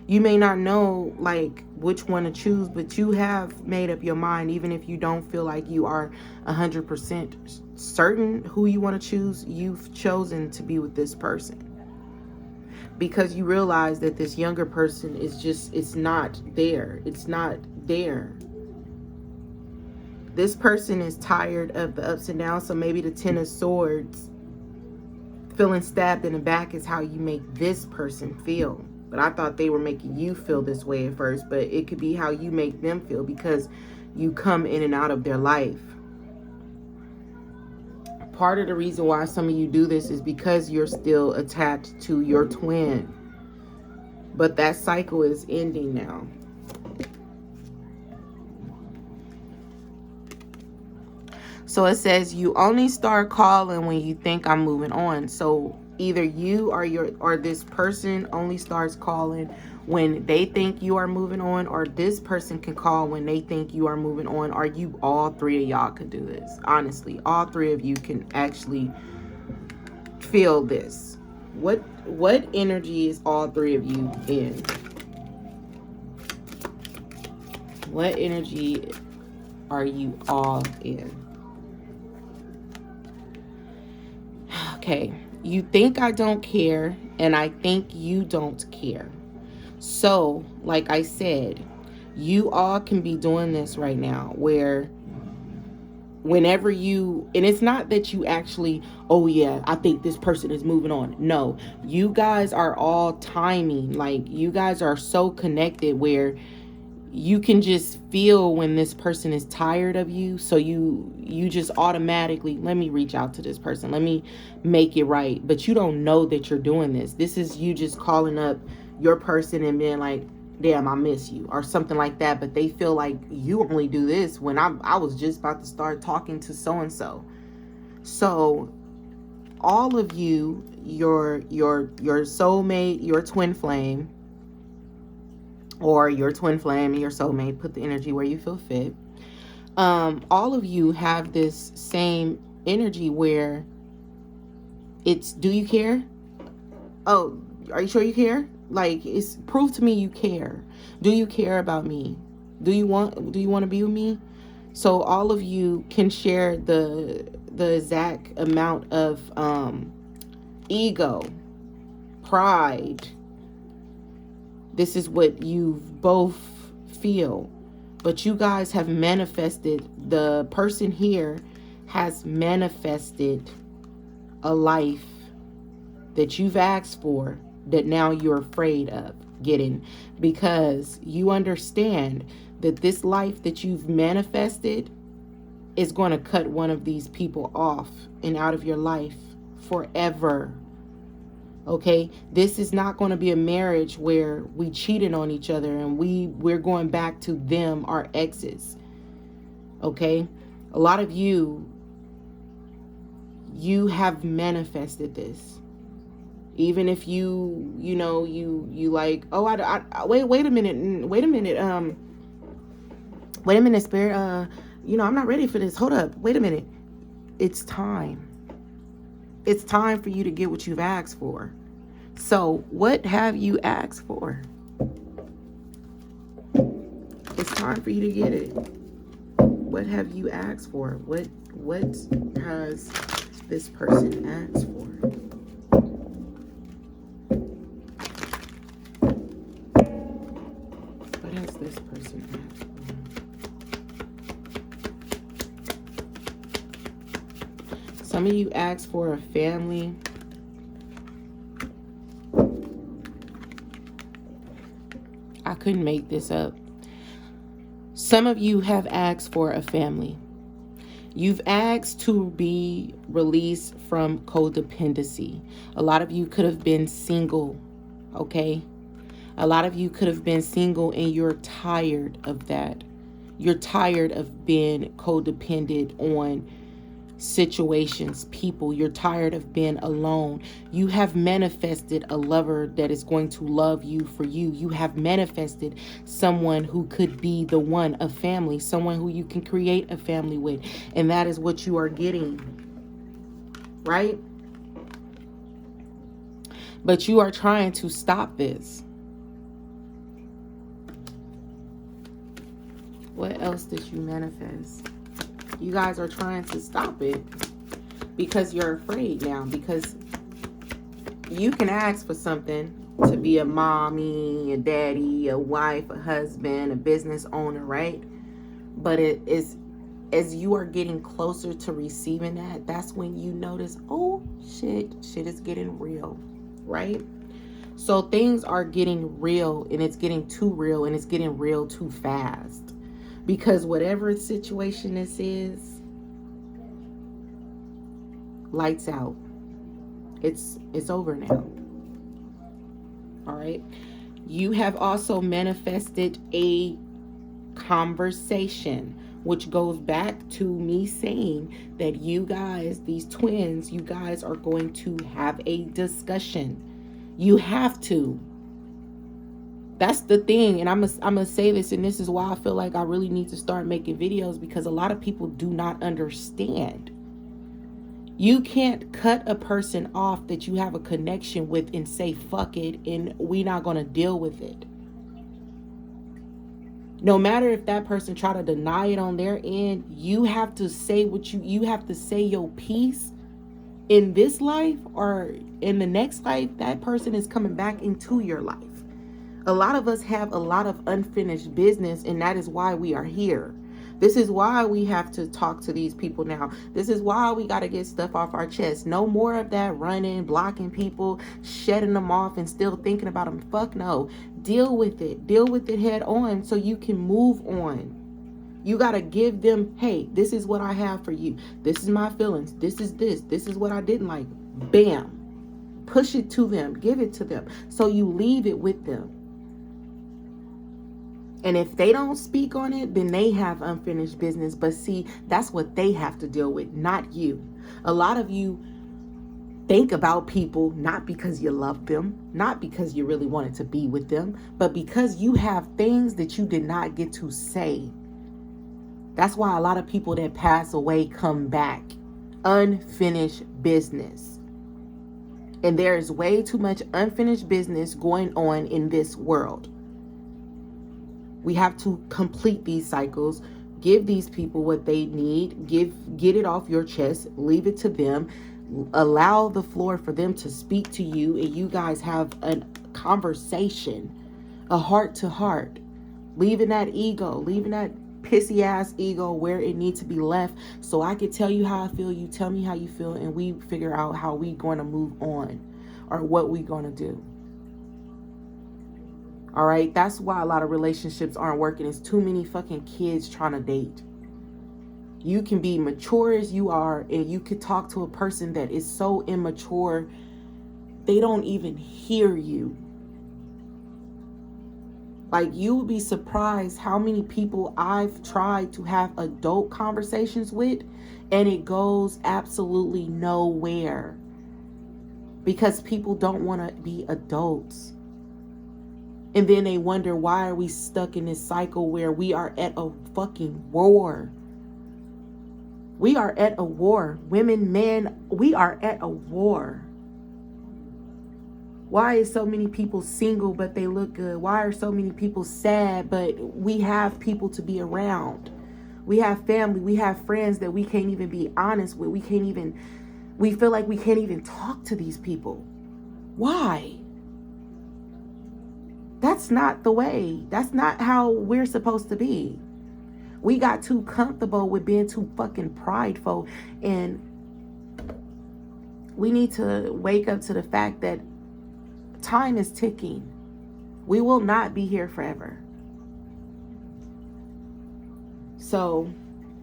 Speaker 1: You may not know like which one to choose, but you have made up your mind. Even if you don't feel like you are 100% certain who you want to choose, you've chosen to be with this person. because you realize that this younger person is just, it's not there. It's not there. This person is tired of the ups and downs. So maybe the Ten of Swords, feeling stabbed in the back, is how you make this person feel. But I thought they were making you feel this way at first, but it could be how you make them feel because you come in and out of their life. Part of the reason why some of you do this is because you're still attached to your twin. But that cycle is ending now. So it says you only start calling when you think I'm moving on. So either you or this person only starts calling when they think you are moving on, or this person can call when they think you are moving on, or you, all three of y'all could do this. Honestly, all three of you can actually feel this. What energy is all three of you in? What energy are you all in? Okay, you think I don't care, and I think you don't care. So, like I said, you all can be doing this right now where whenever you, and it's not that you actually, oh yeah, I think this person is moving on. No, you guys are all timing. Like, you guys are so connected where you can just feel when this person is tired of you. So you just automatically, let me reach out to this person. Let me make it right. But you don't know that you're doing this. This is you just calling up your person and being like, damn, I miss you, or something like that. But they feel like you only do this when I was just about to start talking to so-and-so. So all of you, your soulmate, your twin flame, or your twin flame and your soulmate, put the energy where you feel fit. All of you have this same energy where it's, do you care? Oh, are you sure you care? Like, it's prove to me you care. Do you care about me? Do you want to be with me? So all of you can share the exact amount of ego, pride. This is what you both feel. But you guys have manifested, the person here has manifested a life that you've asked for, that now you're afraid of getting, because you understand that this life that you've manifested is going to cut one of these people off and out of your life forever. Okay, this is not going to be a marriage where we cheated on each other and we're going back to them, our exes. Okay, a lot of you have manifested this. Even if you like, oh, I wait a minute, spirit, I'm not ready for this. Hold up, wait a minute. It's time. It's time for you to get what you've asked for. So what have you asked for? It's time for you to get it. What have you asked for? What has this person asked for? What has this person asked for? Some of you asked for a family. I couldn't make this up. Some of you have asked for a family. You've asked to be released from codependency. A lot of you could have been single, okay? A lot of you could have been single and you're tired of that. You're tired of being codependent on situations, people. You're tired of being alone. You have manifested a lover that is going to love you for you. You have manifested someone who could be the one, a family, someone who you can create a family with. And that is what you are getting, right? But you are trying to stop this. What else did you manifest? You guys are trying to stop it because you're afraid now, because you can ask for something to be a mommy, a daddy, a wife, a husband, a business owner, right? But it is, as you are getting closer to receiving that, that's when you notice, oh shit is getting real, right? So things are getting real, and it's getting too real, and it's getting real too fast. Because whatever situation this is, lights out. It's over now. All right. You have also manifested a conversation, which goes back to me saying that you guys, these twins, you guys are going to have a discussion. You have to. That's the thing. And I'm gonna say this, and this is why I feel like I really need to start making videos, because a lot of people do not understand. You can't cut a person off that you have a connection with and say fuck it and we not gonna deal with it. No matter if that person try to deny it on their end, you have to say what you have to say your piece. In this life or in the next life, that person is coming back into your life. A lot of us have a lot of unfinished business, and that is why we are here. This is why we have to talk to these people now. This is why we got to get stuff off our chest. No more of that running, blocking people, shedding them off and still thinking about them. Fuck no. Deal with it. Deal with it head on so you can move on. You got to give them, hey, this is what I have for you. This is my feelings. This is this. This is what I didn't like. Bam. Push it to them. Give it to them. So you leave it with them. And if they don't speak on it, then they have unfinished business. But see, that's what they have to deal with, not you. A lot of you think about people not because you love them, not because you really wanted to be with them, but because you have things that you did not get to say. That's why a lot of people that pass away come back. Unfinished business. And there is way too much unfinished business going on in this world. We have to complete these cycles, give these people what they need, get it off your chest, leave it to them, allow the floor for them to speak to you, and you guys have a conversation, a heart to heart, leaving that ego, leaving that pissy ass ego where it needs to be left, so I can tell you how I feel, you tell me how you feel, and we figure out how we going to move on or what we going to do. All right, that's why a lot of relationships aren't working. It's too many fucking kids trying to date. You can be mature as you are, and you could talk to a person that is so immature, they don't even hear you. Like, you would be surprised how many people I've tried to have adult conversations with, and it goes absolutely nowhere. Because people don't want to be adults. And then they wonder, why are we stuck in this cycle where we are at a fucking war? We are at a war. Women, men, we are at a war. Why is so many people single but they look good? Why are so many people sad but we have people to be around? We have family, we have friends that we can't even be honest with. We feel like we can't even talk to these people. Why? That's not the way. That's not how we're supposed to be. We got too comfortable with being too fucking prideful, and we need to wake up to the fact that time is ticking. We will not be here forever. So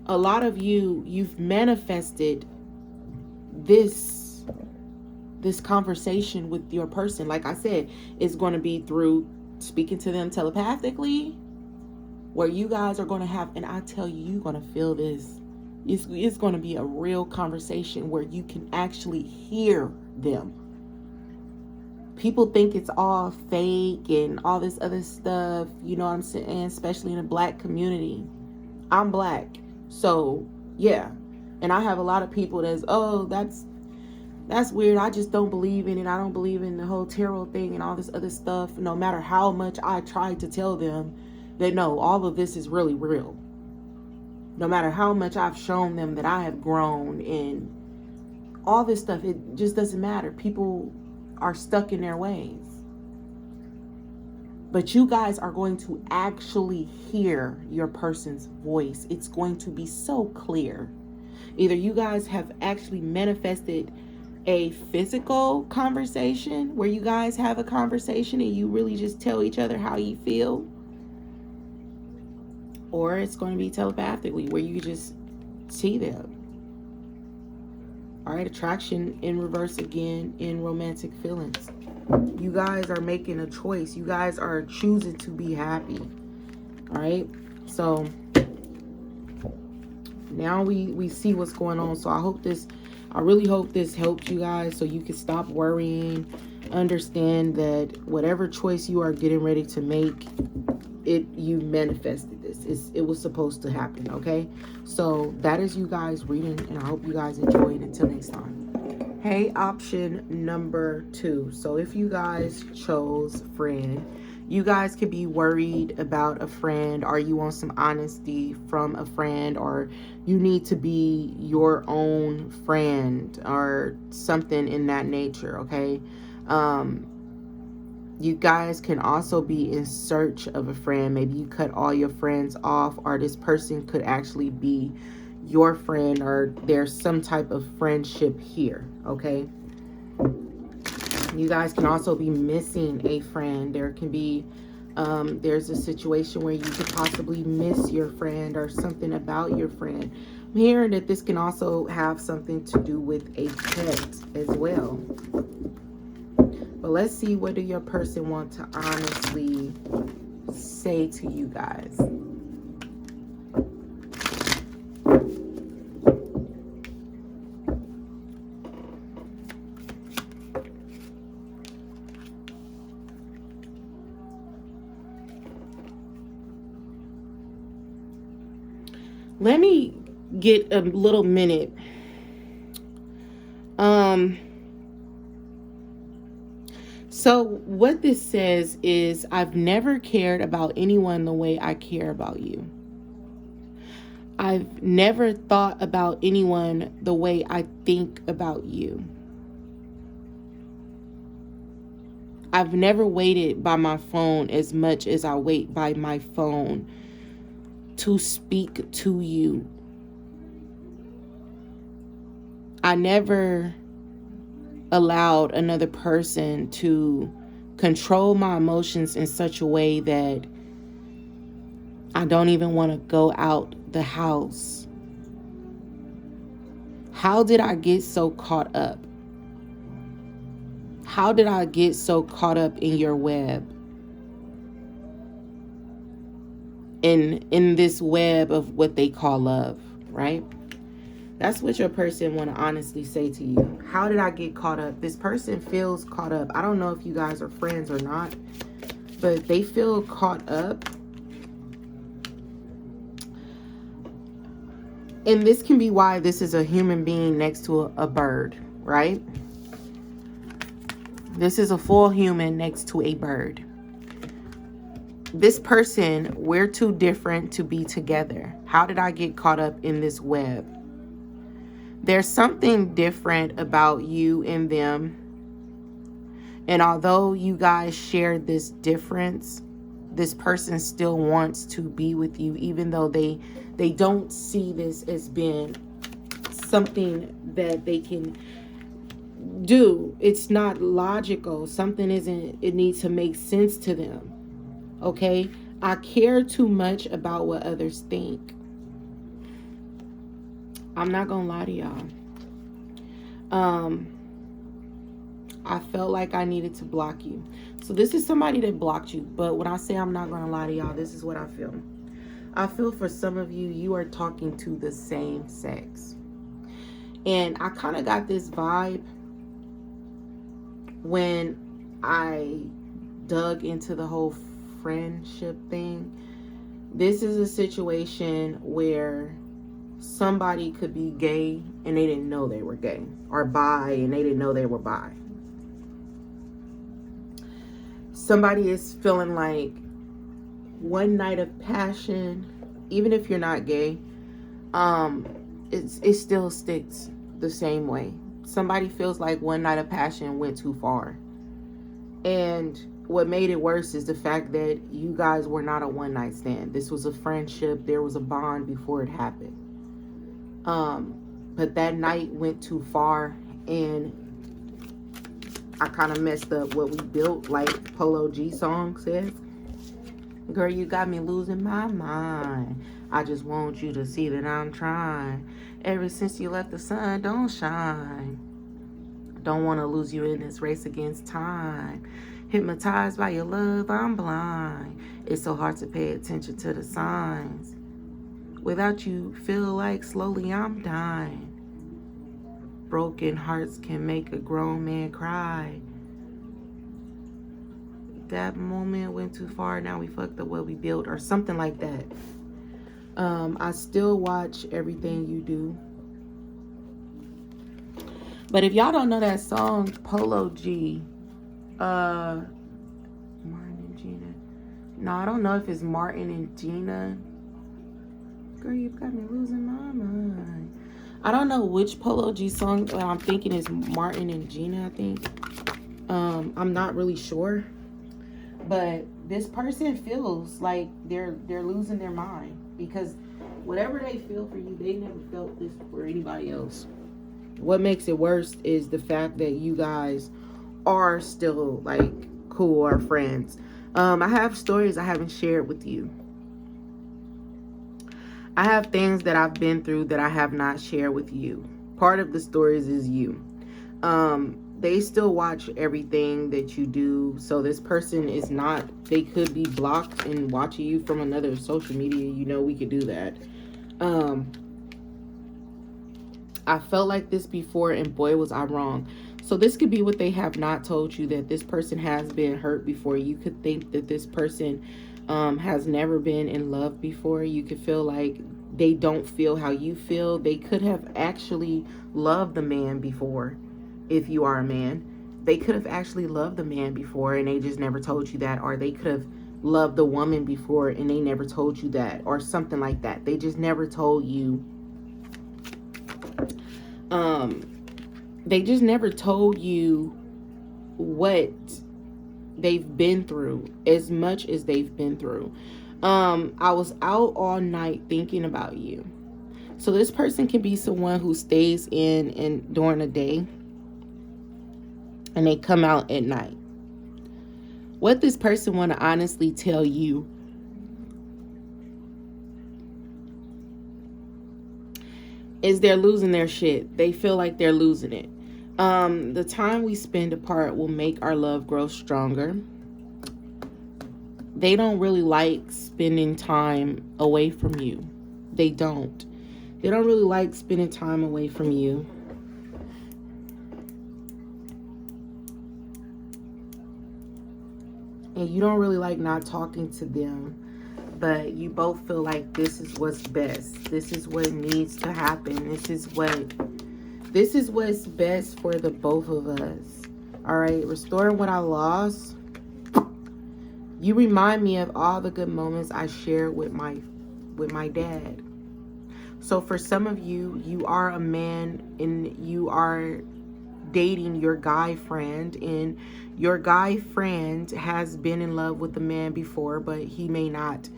Speaker 1: a lot of you've manifested this conversation with your person. Like I said, it's going to be through speaking to them telepathically, where you guys are going to have, and I tell you, you're going to feel this. It's going to be a real conversation where you can actually hear them. People think it's all fake and all this other stuff, you know what I'm saying, especially in the Black community. I'm Black, so yeah. And I have a lot of people that's, oh, that's weird. I just don't believe in it. I don't believe in the whole tarot thing and all this other stuff. No matter how much I try to tell them that no, all of this is really real. No matter how much I've shown them that I have grown and all this stuff, it just doesn't matter. People are stuck in their ways. But you guys are going to actually hear your person's voice. It's going to be so clear. Either you guys have actually manifested a physical conversation where you guys have a conversation and you really just tell each other how you feel, or it's going to be telepathically where you just see them. All right, attraction in reverse again in romantic feelings. You guys are making a choice. You guys are choosing to be happy. All right, so now we see what's going on. So I really hope this helped you guys so you can stop worrying. Understand that whatever choice you are getting ready to make, you manifested this. It was supposed to happen, okay? So that is you guys reading, and I hope you guys enjoyed. Until next time. Hey, option number 2. So if you guys chose friend, you guys could be worried about a friend, or you want some honesty from a friend, or you need to be your own friend or something in that nature, okay? You guys can also be in search of a friend. Maybe you cut all your friends off, or this person could actually be your friend, or there's some type of friendship here, okay? You guys can also be missing a friend. There can be there's a situation where you could possibly miss your friend or something about your friend. I'm hearing that this can also have something to do with a pet as well. But let's see, what do your person want to honestly say to you guys? Let me get a little minute. So what this says is, I've never cared about anyone the way I care about you. I've never thought about anyone the way I think about you. I've never waited by my phone as much as I wait by my phone to speak to you. I never allowed another person to control my emotions in such a way that I don't even want to go out the house. How did I get so caught up? How did I get so caught up in your web? In this web of what they call love, right? That's what your person want to honestly say to you. How did I get caught up? This person feels caught up. I don't know if you guys are friends or not, but they feel caught up. And this can be why this is a human being next to a bird, right? This is a full human next to a bird. This person, we're too different to be together. How did I get caught up in this web? There's something different about you and them. And although you guys share this difference, this person still wants to be with you, even though they don't see this as being something that they can do. It's not logical. Something it needs to make sense to them. Okay? I care too much about what others think. I'm not gonna lie to y'all. I felt like I needed to block you. So this is somebody that blocked you. But when I say I'm not gonna lie to y'all, this is what I feel. I feel for some of you, you are talking to the same sex. And I kind of got this vibe when I dug into the whole friendship thing. This is a situation where somebody could be gay and they didn't know they were gay, or bi and they didn't know they were bi. Somebody is feeling like one night of passion, even if you're not gay, it still sticks the same way. Somebody feels like one night of passion went too far. And what made it worse is the fact that you guys were not a one night stand. This was a friendship. There was a bond before it happened. But that night went too far, and I kind of messed up what we built, like Polo G song says. Girl, you got me losing my mind. I just want you to see that I'm trying. Ever since you left, the sun don't shine. Don't want to lose you in this race against time. Hypnotized by your love, I'm blind. It's so hard to pay attention to the signs. Without you, feel like slowly I'm dying. Broken hearts can make a grown man cry. That moment went too far. Now we fucked up what we built, or something like that. I still watch everything you do. But if y'all don't know that song, Polo G, Martin and Gina. No, I don't know if it's Martin and Gina. Girl, you've got me losing my mind. I don't know which Polo G song, but I'm thinking is Martin and Gina, I think. I'm not really sure. But this person feels like they're losing their mind, because whatever they feel for you, they never felt this for anybody else. What makes it worse is the fact that you guys are still like cool or friends. I have stories I haven't shared with you. I have things that I've been through that I have not shared with you. Part of the stories is you. They still watch everything that you do. So this person is not, they could be blocked and watching you from another social media. You know, we could do that. I felt like this before, and boy, was I wrong. So this could be what they have not told you, that this person has been hurt before. You could think that this person has never been in love before. You could feel like they don't feel how you feel. They could have actually loved the man before. If you are a man, they could have actually loved the man before and they just never told you that. Or they could have loved the woman before and they never told you that, or something like that. They just never told you. They just never told you what they've been through, as much as they've been through. I was out all night thinking about you. So this person can be someone who stays in and during the day, and they come out at night. What this person want to honestly tell you is they're losing their shit. They feel like they're losing it. The time we spend apart will make our love grow stronger. They don't really like spending time away from you. They don't. They don't really like spending time away from you. And you don't really like not talking to them. But you both feel like this is what's best. This is what needs to happen. This is what's best for the both of us. All right, restoring what I lost. You remind me of all the good moments I shared with my dad. So for some of you, you are a man and you are dating your guy friend, and your guy friend has been in love with the man before, but he may not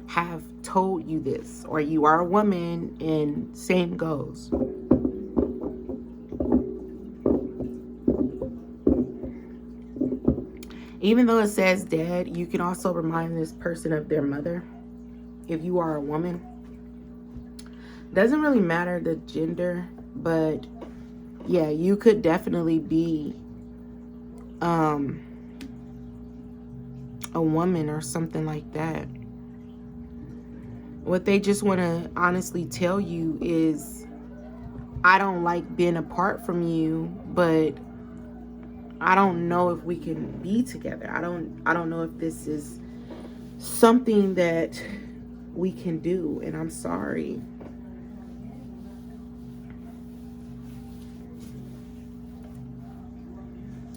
Speaker 1: have told you this. Or you are a woman and same goes. Even though it says dad, you can also remind this person of their mother if you are a woman. Doesn't really matter the gender, but yeah, you could definitely be a woman or something like that. What they just want to honestly tell you is, I don't like being apart from you, but I don't know if we can be together. I don't know if this is something that we can do, and I'm sorry.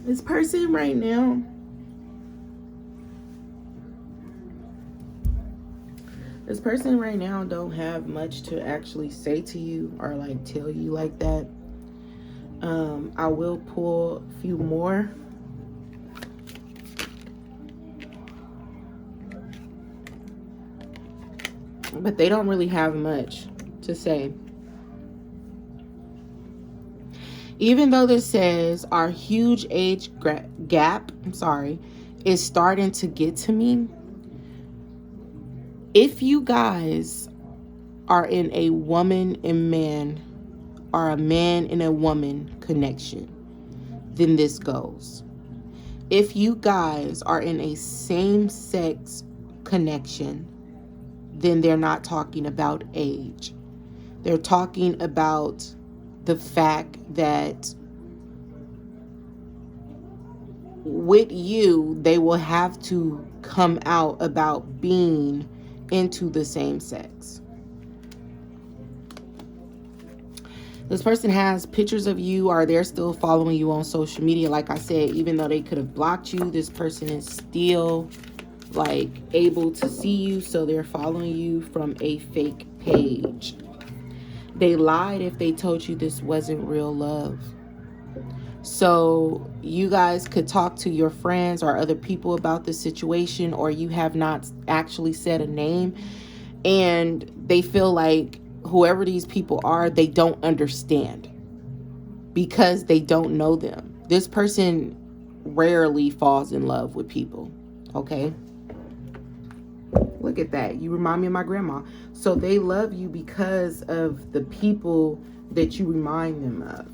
Speaker 1: This person right now, don't have much to actually say to you or like tell you like that. I will pull a few more but they don't really have much to say. Even though this says our huge age gap, is starting to get to me. If you guys are in a woman and man, or a man and a woman connection, then this goes. If you guys are in a same-sex connection, then they're not talking about age. They're talking about the fact that with you, they will have to come out about being into the same sex. This person has pictures of you, or they're still following you on social media. Like I said, even though they could have blocked you, this person is still like able to see you. So they're following you from a fake page. They lied if they told you this wasn't real love. So you guys could talk to your friends or other people about this situation, or you have not actually said a name, and they feel like whoever these people are, they don't understand because they don't know them. This person rarely falls in love with people. Okay. Look at that. You remind me of my grandma. So they love you because of the people that you remind them of.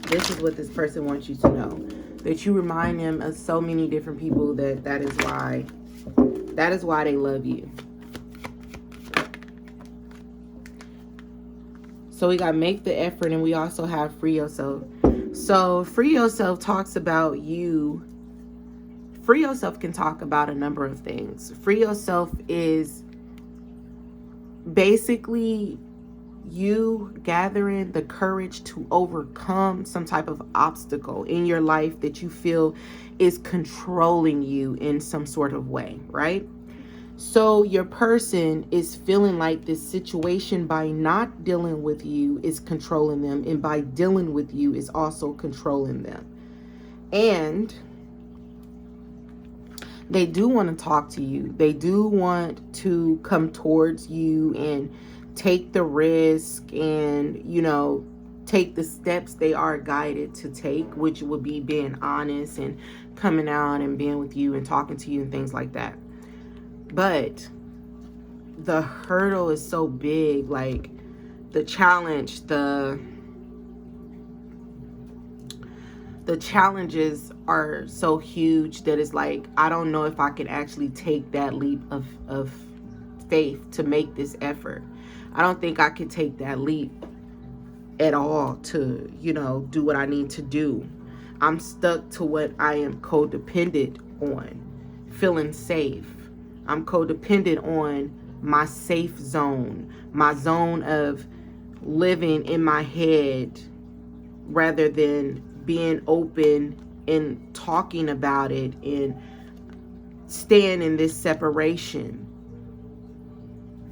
Speaker 1: This is what this person wants you to know. That you remind them of so many different people that is why they love you. So we got make the effort, and we also have free yourself. So free yourself talks about you. Free yourself can talk about a number of things. Free yourself is basically you gathering the courage to overcome some type of obstacle in your life that you feel is controlling you in some sort of way, right? So your person is feeling like this situation, by not dealing with you, is controlling them, and by dealing with you is also controlling them. And they do want to talk to you. They do want to come towards you and take the risk and, take the steps they are guided to take, which would be being honest and coming out and being with you and talking to you and things like that. But the hurdle is so big, like the challenge, the challenges are so huge that it's like, I don't know if I can actually take that leap of faith to make this effort. I don't think I could take that leap at all to, do what I need to do. I'm stuck to what I am codependent on, feeling safe. I'm codependent on my safe zone, my zone of living in my head rather than being open and talking about it and staying in this separation.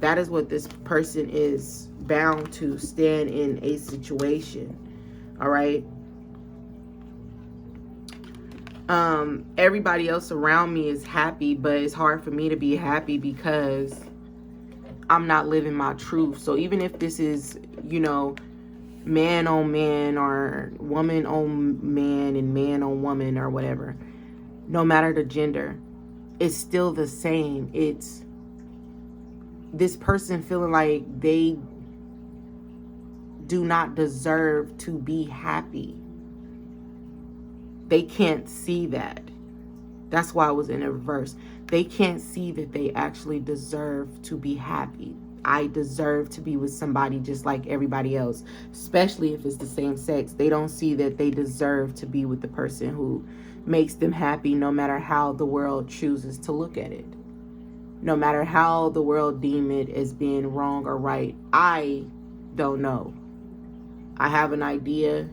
Speaker 1: That is what this person is bound to, stand in a situation. All right. Everybody else around me is happy, but it's hard for me to be happy because I'm not living my truth. So even if this is, man on man or woman on man and man on woman or whatever, no matter the gender, it's still the same. It's this person feeling like they do not deserve to be happy. They can't see that. That's why I was in a reverse. They can't see that they actually deserve to be happy. I deserve to be with somebody just like everybody else, especially if it's the same sex. They don't see that they deserve to be with the person who makes them happy, no matter how the world chooses to look at it. No matter how the world deem it as being wrong or right. I don't know. I have an idea,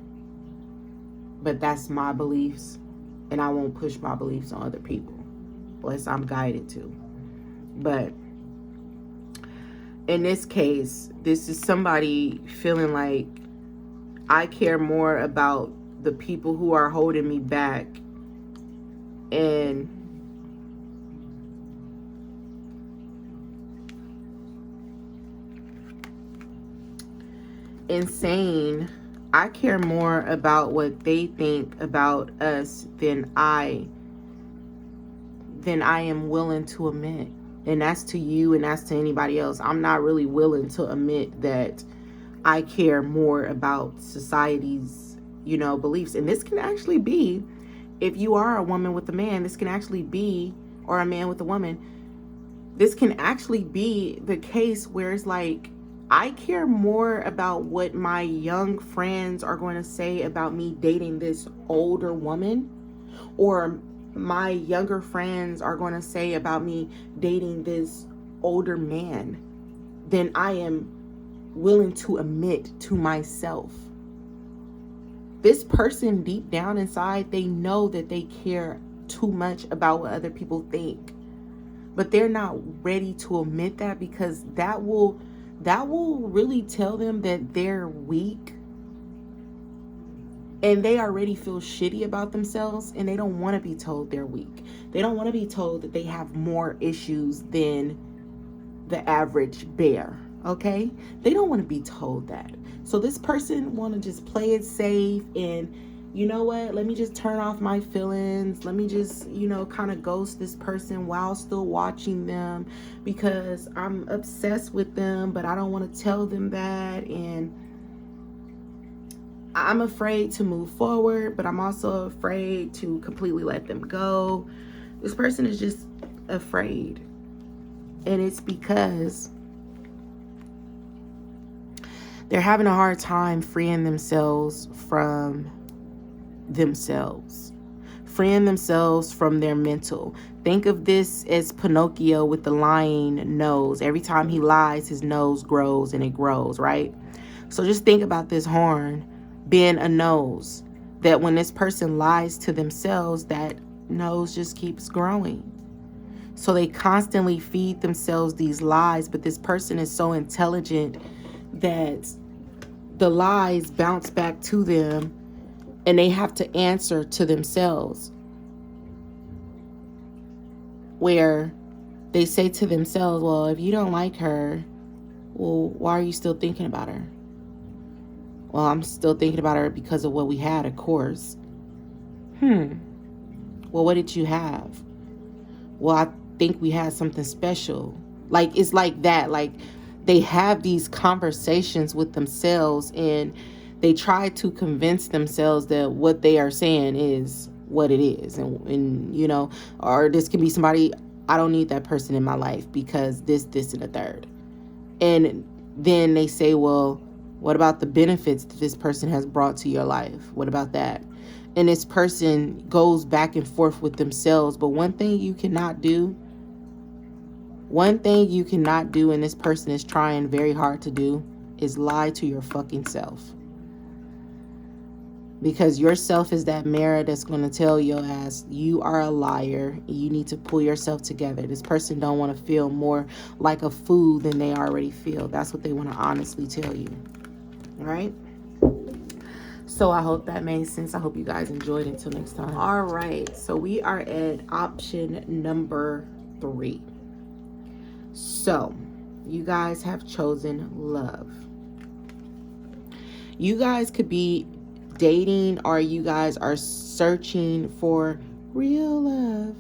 Speaker 1: but that's my beliefs, and I won't push my beliefs on other people unless I'm guided to. But in this case, this is somebody feeling like I care more about the people who are holding me back, and and saying, I care more about what they think about us than I am willing to admit. And that's to you and that's to anybody else. I'm not really willing to admit that I care more about society's, beliefs. And this can actually be, if you are a woman with a man, this can actually be, or a man with a woman, this can actually be the case where it's like, I care more about what my young friends are going to say about me dating this older woman, or my younger friends are going to say about me dating this older man, than I am willing to admit to myself. This person deep down inside, they know that they care too much about what other people think, but they're not ready to admit that, because that will really tell them that they're weak, and they already feel shitty about themselves, and they don't want to be told they're weak. They don't want to be told that they have more issues than the average bear. Okay? They don't want to be told that. So this person want to just play it safe, and you know what? Let me just turn off my feelings. Let me just, kind of ghost this person while still watching them, because I'm obsessed with them, but I don't want to tell them that. And I'm afraid to move forward, but I'm also afraid to completely let them go. This person is just afraid. And it's because they're having a hard time freeing themselves from themselves, freeing themselves from their mental. Think of this as Pinocchio with the lying nose. Every time he lies, his nose grows and it grows, right? So just think about this horn being a nose, that when this person lies to themselves, that nose just keeps growing. So they constantly feed themselves these lies, but this person is so intelligent that the lies bounce back to them, and they have to answer to themselves, where they say to themselves, well, if you don't like her, well, why are you still thinking about her? Well, I'm still thinking about her because of what we had, of course. Well, what did you have? Well, I think we had something special. Like, it's like that. Like, they have these conversations with themselves, and they try to convince themselves that what they are saying is what it is. And or this can be somebody, I don't need that person in my life because this, and the third. And then they say, well, what about the benefits that this person has brought to your life? What about that? And this person goes back and forth with themselves. But one thing you cannot do, and this person is trying very hard to do, is lie to your fucking self. Because yourself is that mirror that's going to tell your ass you are a liar. You need to pull yourself together. This person don't want to feel more like a fool than they already feel. That's what they want to honestly tell you. All right? So I hope that made sense. I hope you guys enjoyed it. Until next time. All right. So we are at option number 3. So you guys have chosen love. You guys could be dating, or you guys are searching for real love.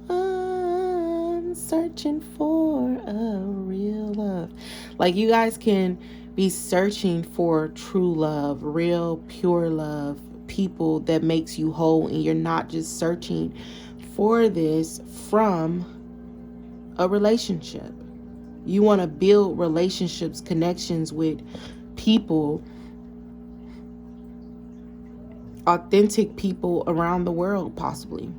Speaker 1: I'm searching for a real love. Like, you guys can be searching for true love, real pure love, people that makes you whole, and you're not just searching for this from a relationship. You want to build relationships, connections with people, authentic people around the world, possibly.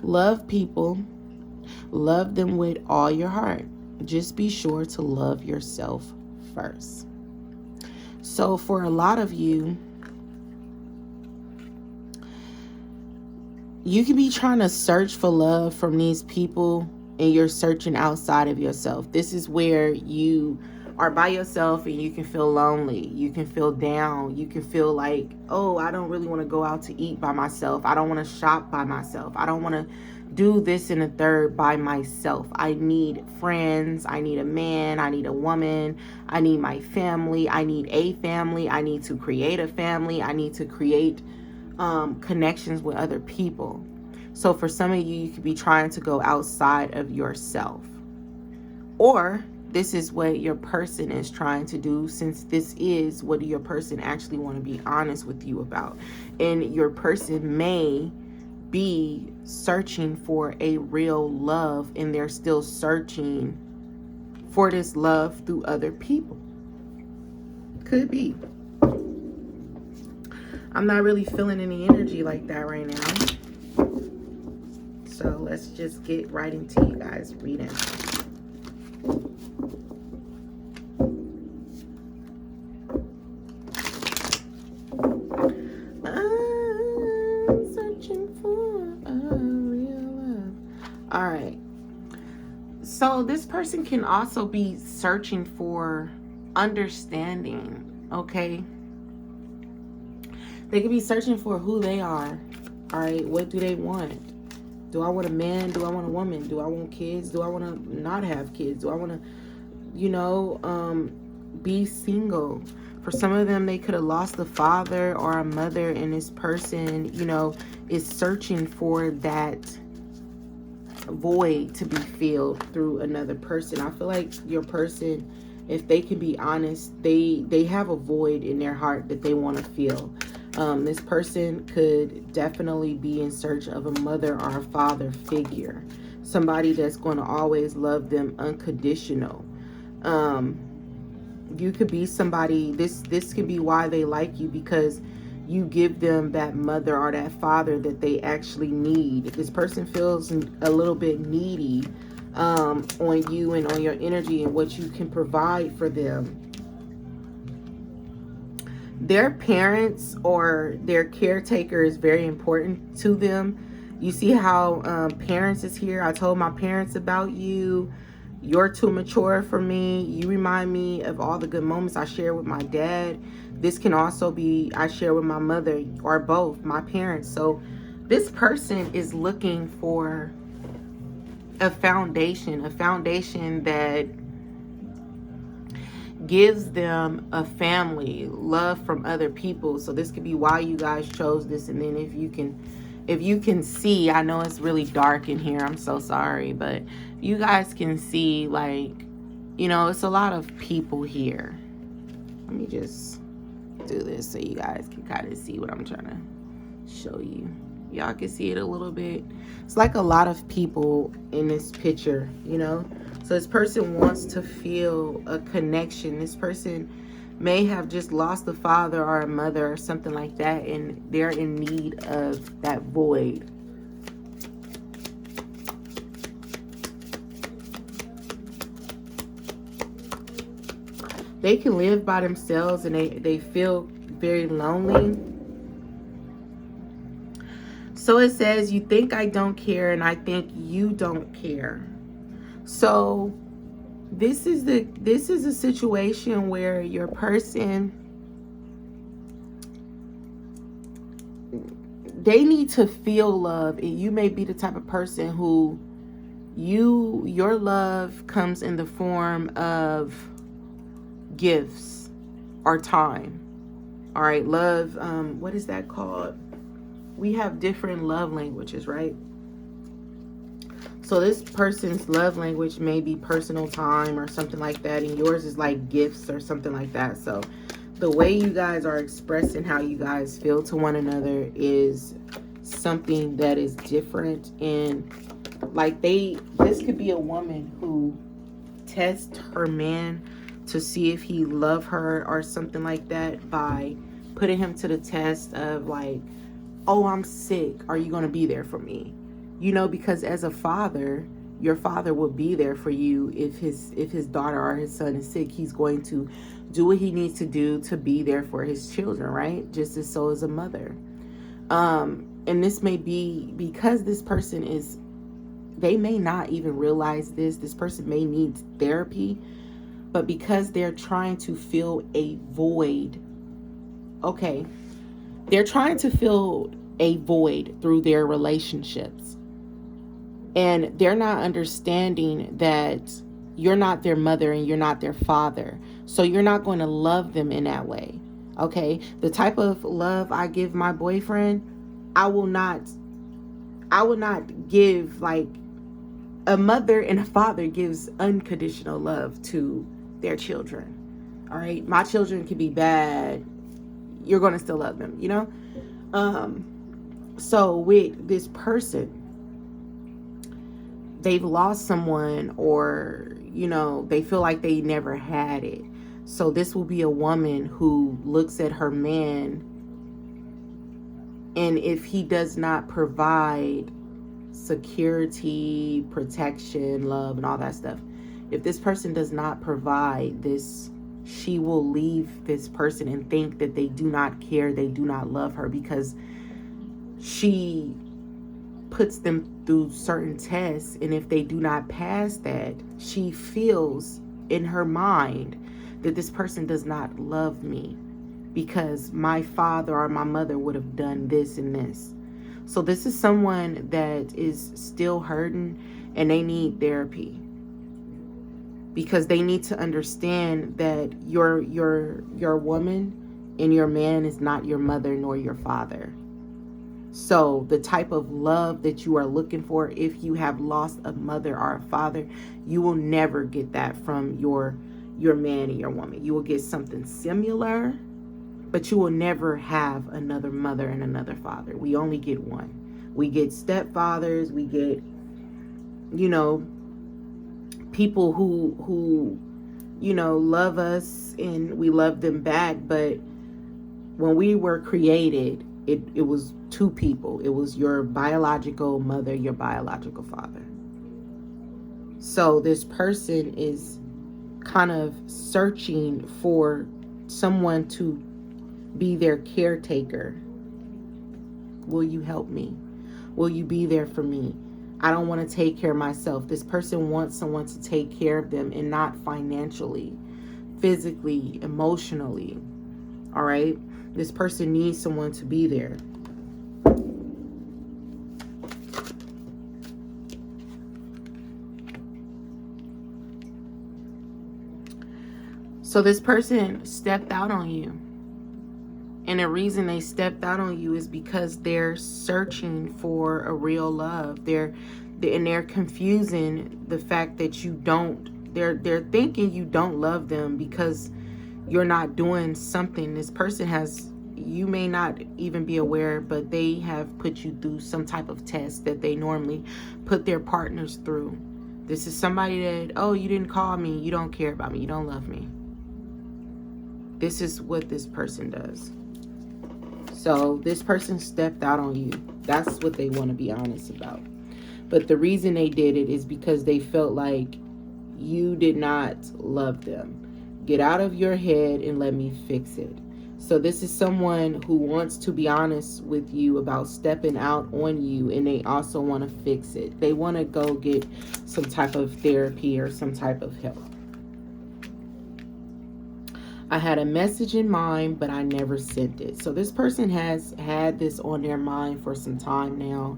Speaker 1: Love people. Love them with all your heart. Just be sure to love yourself first. So for a lot of you, you can be trying to search for love from these people, and you're searching outside of yourself. This is where you are by yourself and you can feel lonely, you can feel down, you can feel like, oh, I don't really want to go out to eat by myself, I don't want to shop by myself, I don't want to do this and a third by myself. I need friends, I need a man, I need a woman, I need my family, I need a family, I need to create a family, I need to create connections with other people. So for some of you, you could be trying to go outside of yourself. Or this is what your person is trying to do, since this is what your person actually want to be honest with you about. And your person may be searching for a real love, and they're still searching for this love through other people. Could be. I'm not really feeling any energy like that right now. So let's just get right into you guys reading. I'm searching for a real love. All right. So this person can also be searching for understanding, okay? They could be searching for who they are. All right, what do they want? Do I want a man? Do I want a woman? Do I want kids? Do I want to not have kids? Do I want to, be single? For some of them, they could have lost a father or a mother, and this person, is searching for that void to be filled through another person. I feel like your person, if they can be honest, they have a void in their heart that they want to fill. This person could definitely be in search of a mother or a father figure. Somebody that's going to always love them unconditional. You could be somebody, this could be why they like you, because you give them that mother or that father that they actually need. If this person feels a little bit needy on you and on your energy and what you can provide for them, their parents or their caretaker is very important to them. You see how parents is here. I told my parents about you. You're too mature for me. You remind me of all the good moments I share with my dad. This can also be I share with my mother, or both, my parents. So this person is looking for a foundation that gives them a family, love from other people. So this could be why you guys chose this. And then if you can see, I know it's really dark in here, I'm so sorry, but you guys can see, like, it's a lot of people here. Let me just do this so you guys can kind of see what I'm trying to show you. Y'all can see it a little bit. It's like a lot of people in this picture, So this person wants to feel a connection. This person may have just lost a father or a mother or something like that, and they're in need of that void. They can live by themselves and they feel very lonely. So it says, you think I don't care, and I think you don't care. So this is a situation where your person, they need to feel love, and you may be the type of person who your love comes in the form of gifts or time. All right, love, what is that called? We have different love languages, right? So this person's love language may be personal time or something like that, and yours is like gifts or something like that. So the way you guys are expressing how you guys feel to one another is something that is different. And like this could be a woman who tests her man to see if he loves her or something like that by putting him to the test of like, oh, I'm sick, are you going to be there for me? Because as a father, your father will be there for you. If his daughter or his son is sick, he's going to do what he needs to do to be there for his children, right? Just as so as a mother. And this may be because this person they may not even realize this. This person may need therapy, But because they're trying to fill a void, okay, they're trying to fill a void through their relationships. And they're not understanding that you're not their mother and you're not their father. So you're not going to love them in that way. Okay? The type of love I give my boyfriend, I will not give, like, a mother and a father gives unconditional love to their children. All right? My children can be bad. You're going to still love them, you know? So with this person, they've lost someone, or, you know, they feel like they never had it. So this will be a woman who looks at her man, and if he does not provide security, protection, love, and all that stuff, if this person does not provide this, she will leave this person and think that they do not care, they do not love her, because she puts them through certain tests, and if they do not pass that, she feels in her mind that this person does not love me because my father or my mother would have done this and this. So this is someone that is still hurting, and they need therapy, because they need to understand that your woman and your man is not your mother nor your father. So the type of love that you are looking for, if you have lost a mother or a father, you will never get that from your man and your woman. You will get something similar, but you will never have another mother and another father. We only get one. We get stepfathers. We get, you know, people who you know, love us and we love them back. But when we were created, it was two people. It was your biological mother, your biological father. So this person is kind of searching for someone to be their caretaker. Will you help me? Will you be there for me? I don't want to take care of myself. This person wants someone to take care of them, and not financially, physically, emotionally. All right? This person needs someone to be there. So this person stepped out on you. And the reason they stepped out on you is because they're searching for a real love. They're confusing the fact that you don't. They're thinking you don't love them because you're not doing something. This person has, you may not even be aware, but they have put you through some type of test that they normally put their partners through. This is somebody that, oh, you didn't call me, you don't care about me, you don't love me. This is what this person does. So this person stepped out on you. That's what they want to be honest about. But the reason they did it is because they felt like you did not love them. Get out of your head and let me fix it. So this is someone who wants to be honest with you about stepping out on you, and they also want to fix it. They want to go get some type of therapy or some type of help. I had a message in mind, but I never sent it. So this person has had this on their mind for some time now.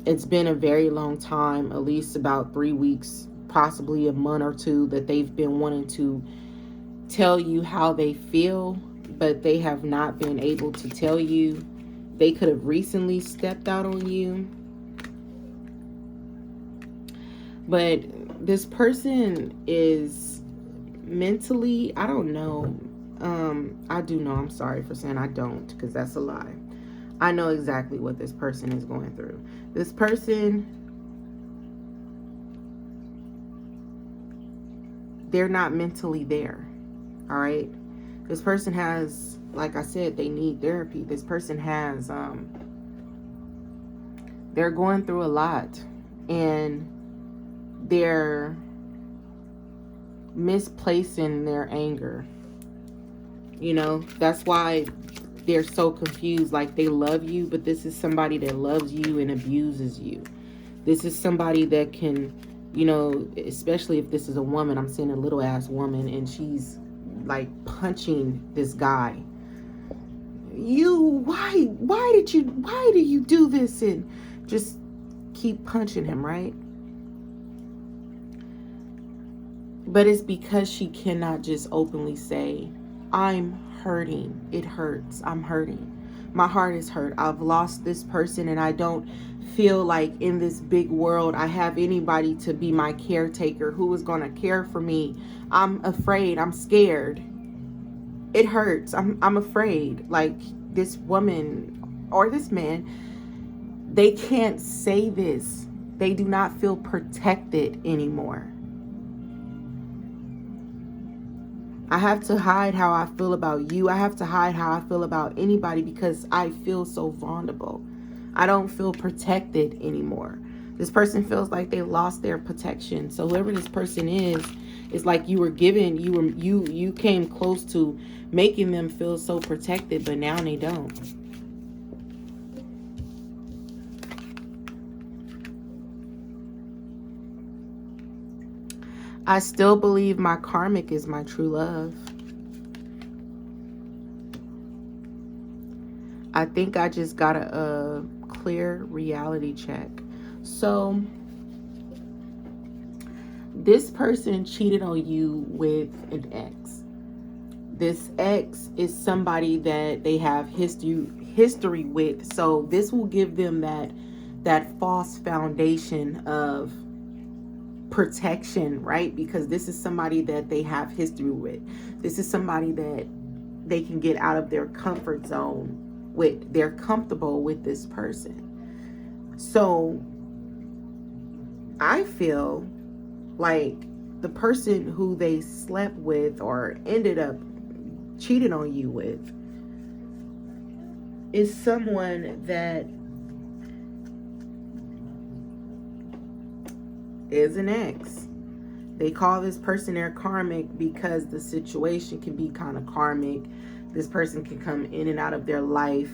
Speaker 1: It's been a very long time, at least about 3 weeks, possibly a month or two, that they've been wanting to tell you how they feel, but they have not been able to tell you. They could have recently stepped out on you. But this person is mentally, I don't know. I do know. I'm sorry for saying I don't, because that's a lie. I know exactly what this person is going through. This person, they're not mentally there. All right. This person has, like I said, they need therapy. This person has, they're going through a lot, and they're misplacing their anger. You know, that's why they're so confused. Like, they love you, but this is somebody that loves you and abuses you. This is somebody that can, you know, especially if this is a woman, I'm seeing a little ass woman and she's like punching this guy. Why do you do this? And just keep punching him, right? But it's because she cannot just openly say, I'm hurting. It hurts. I'm hurting. My heart is hurt. I've lost this person and I don't feel like in this big world I have anybody to be my caretaker who is going to care for me. I'm afraid. I'm scared. It hurts. I'm afraid. Like, this woman or this man, they can't say this. They do not feel protected anymore. I have to hide how I feel about you. I have to hide how I feel about anybody because I feel so vulnerable. I don't feel protected anymore. This person feels like they lost their protection. So whoever this person is, it's like you were given, you came close to making them feel so protected, but now they don't. I still believe my karmic is my true love. I think I just got a clear reality check. So this person cheated on you with an ex. This ex is somebody that they have history with. So this will give them that false foundation of protection, right? Because this is somebody that they have history with. This is somebody that they can get out of their comfort zone with. They're comfortable with this person. So I feel like the person who they slept with or ended up cheating on you with is someone that is an ex. They call this person their karmic because the situation can be kind of karmic. This person can come in and out of their life,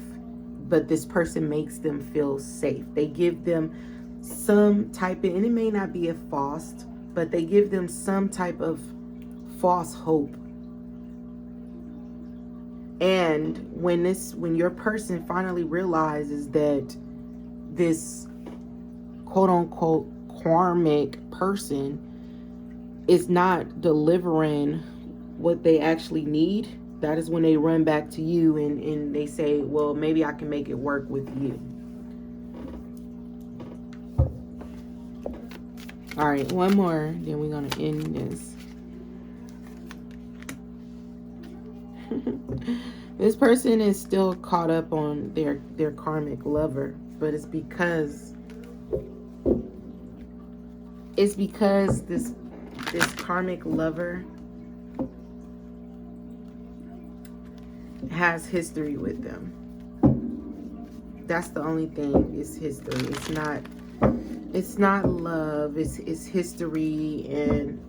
Speaker 1: but this person makes them feel safe. They give them some type of, and it may not be a false, but they give them some type of false hope. And when your person finally realizes that this quote unquote karmic person is not delivering what they actually need, that is when they run back to you and they say, well, maybe I can make it work with you. All right, one more, then we're going to end this. This person is still caught up on their karmic lover, but it's because this karmic lover has history with them. That's the only thing, is history. It's not love, it's history. And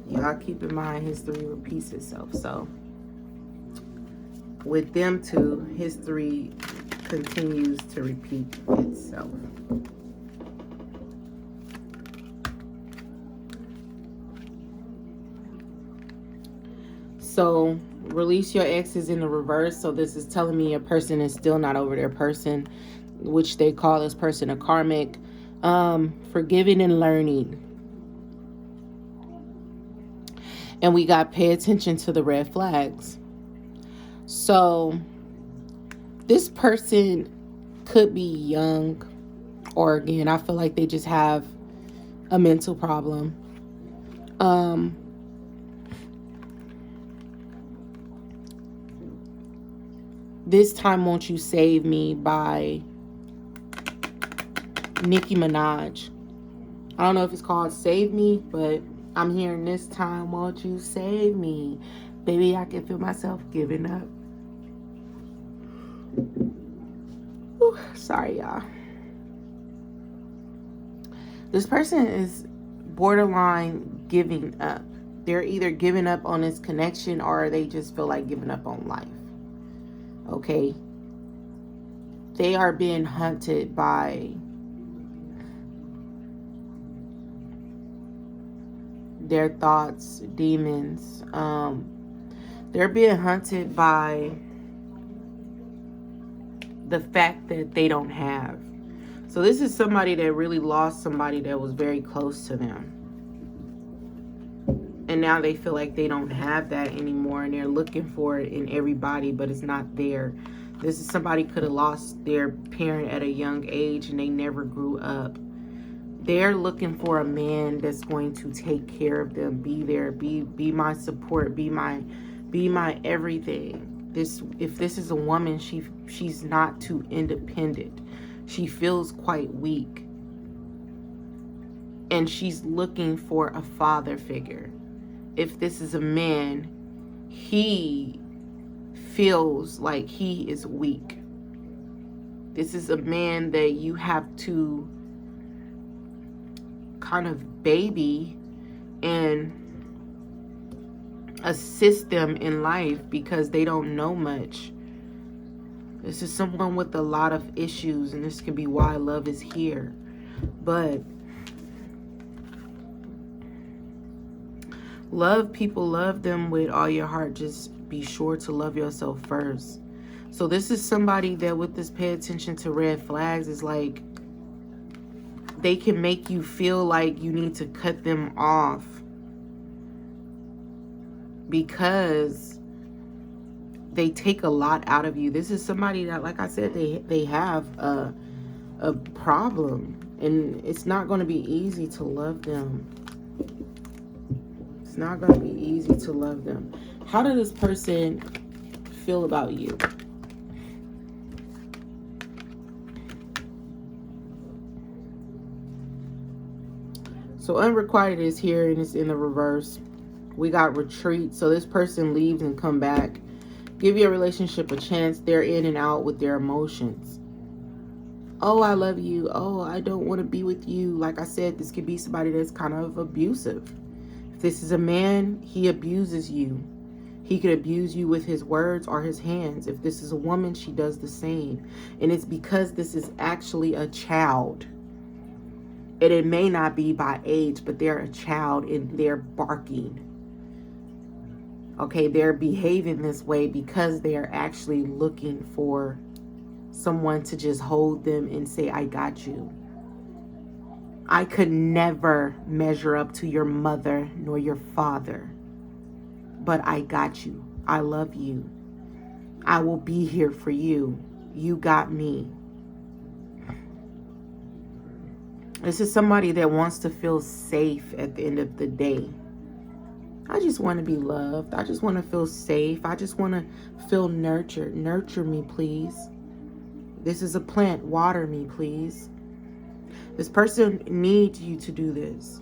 Speaker 1: y'all keep in mind, history repeats itself. So with them two, history continues to repeat itself. So release your exes in the reverse. So this is telling me a person is still not over their person, which they call this person a karmic. Forgiving and learning. And we got pay attention to the red flags. So this person could be young, or again, I feel like they just have a mental problem. This Time Won't You Save Me by Nicki Minaj. I don't know if it's called Save Me, but I'm hearing This Time Won't You Save Me. Baby, I can feel myself giving up. Ooh, sorry, y'all. This person is borderline giving up. They're either giving up on this connection or they just feel like giving up on life. Okay? They are being hunted by their thoughts, demons. They're being hunted by the fact that they don't have. So this is somebody that really lost somebody that was very close to them. And now they feel like they don't have that anymore, and they're looking for it in everybody, but it's not there. This is somebody could have lost their parent at a young age and they never grew up. They're looking for a man that's going to take care of them, be there, be my support, be my everything. If this is a woman, she's not too independent. She feels quite weak. And she's looking for a father figure. If this is a man, he feels like he is weak. This is a man that you have to kind of baby and assist them in life because they don't know much. This is someone with a lot of issues, and this can be why love is here. But love people, love them with all your heart. Just be sure to love yourself first. So this is somebody that with this pay attention to red flags is like, they can make you feel like you need to cut them off because they take a lot out of you. This is somebody that, like I said, they have a problem, and it's not going to be easy to love them. It's not going to be easy to love them. How does this person feel about you? So unrequited is here, and it's in the reverse. We got retreat. So this person leaves and come back. Give your relationship a chance. They're in and out with their emotions. Oh, I love you. Oh, I don't want to be with you. Like I said, this could be somebody that's kind of abusive. If this is a man, he abuses you. He could abuse you with his words or his hands. If this is a woman, she does the same. And it's because this is actually a child. And it may not be by age, but they're a child and they're barking. Okay, they're behaving this way because they are actually looking for someone to just hold them and say, I got you. I could never measure up to your mother nor your father, but I got you. I love you. I will be here for you. You got me. This is somebody that wants to feel safe at the end of the day. I just want to be loved. I just want to feel safe. I just want to feel nurtured. Nurture me, please. This is a plant. Water me, please. This person needs you to do this.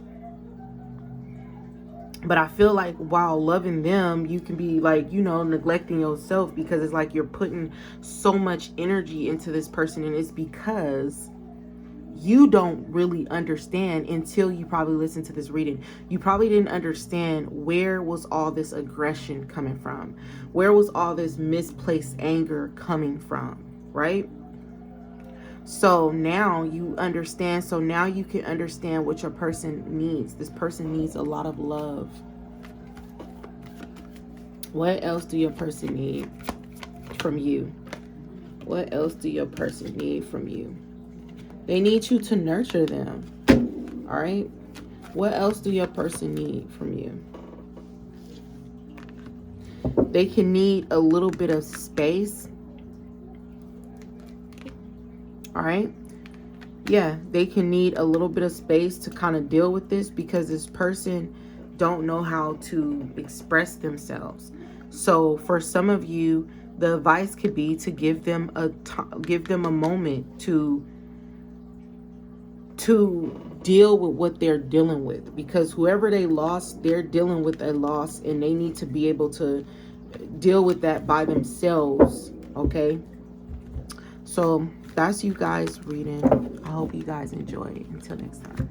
Speaker 1: But I feel like while loving them, you can be like, neglecting yourself, because it's like you're putting so much energy into this person, and it's because you don't really understand until you probably listen to this reading. You probably didn't understand where was all this aggression coming from. Where was all this misplaced anger coming from, right? So now you understand. So now you can understand what your person needs. This person needs a lot of love. What else do your person need from you? What else do your person need from you? They need you to nurture them. All right. What else do your person need from you? They can need a little bit of space. All right. Yeah, they can need a little bit of space to kind of deal with this, because this person don't know how to express themselves. So for some of you, the advice could be to give them a moment to deal with what they're dealing with, because whoever they lost, they're dealing with a loss, and they need to be able to deal with that by themselves. Okay, so that's you guys reading. I hope you guys enjoy. Until next time.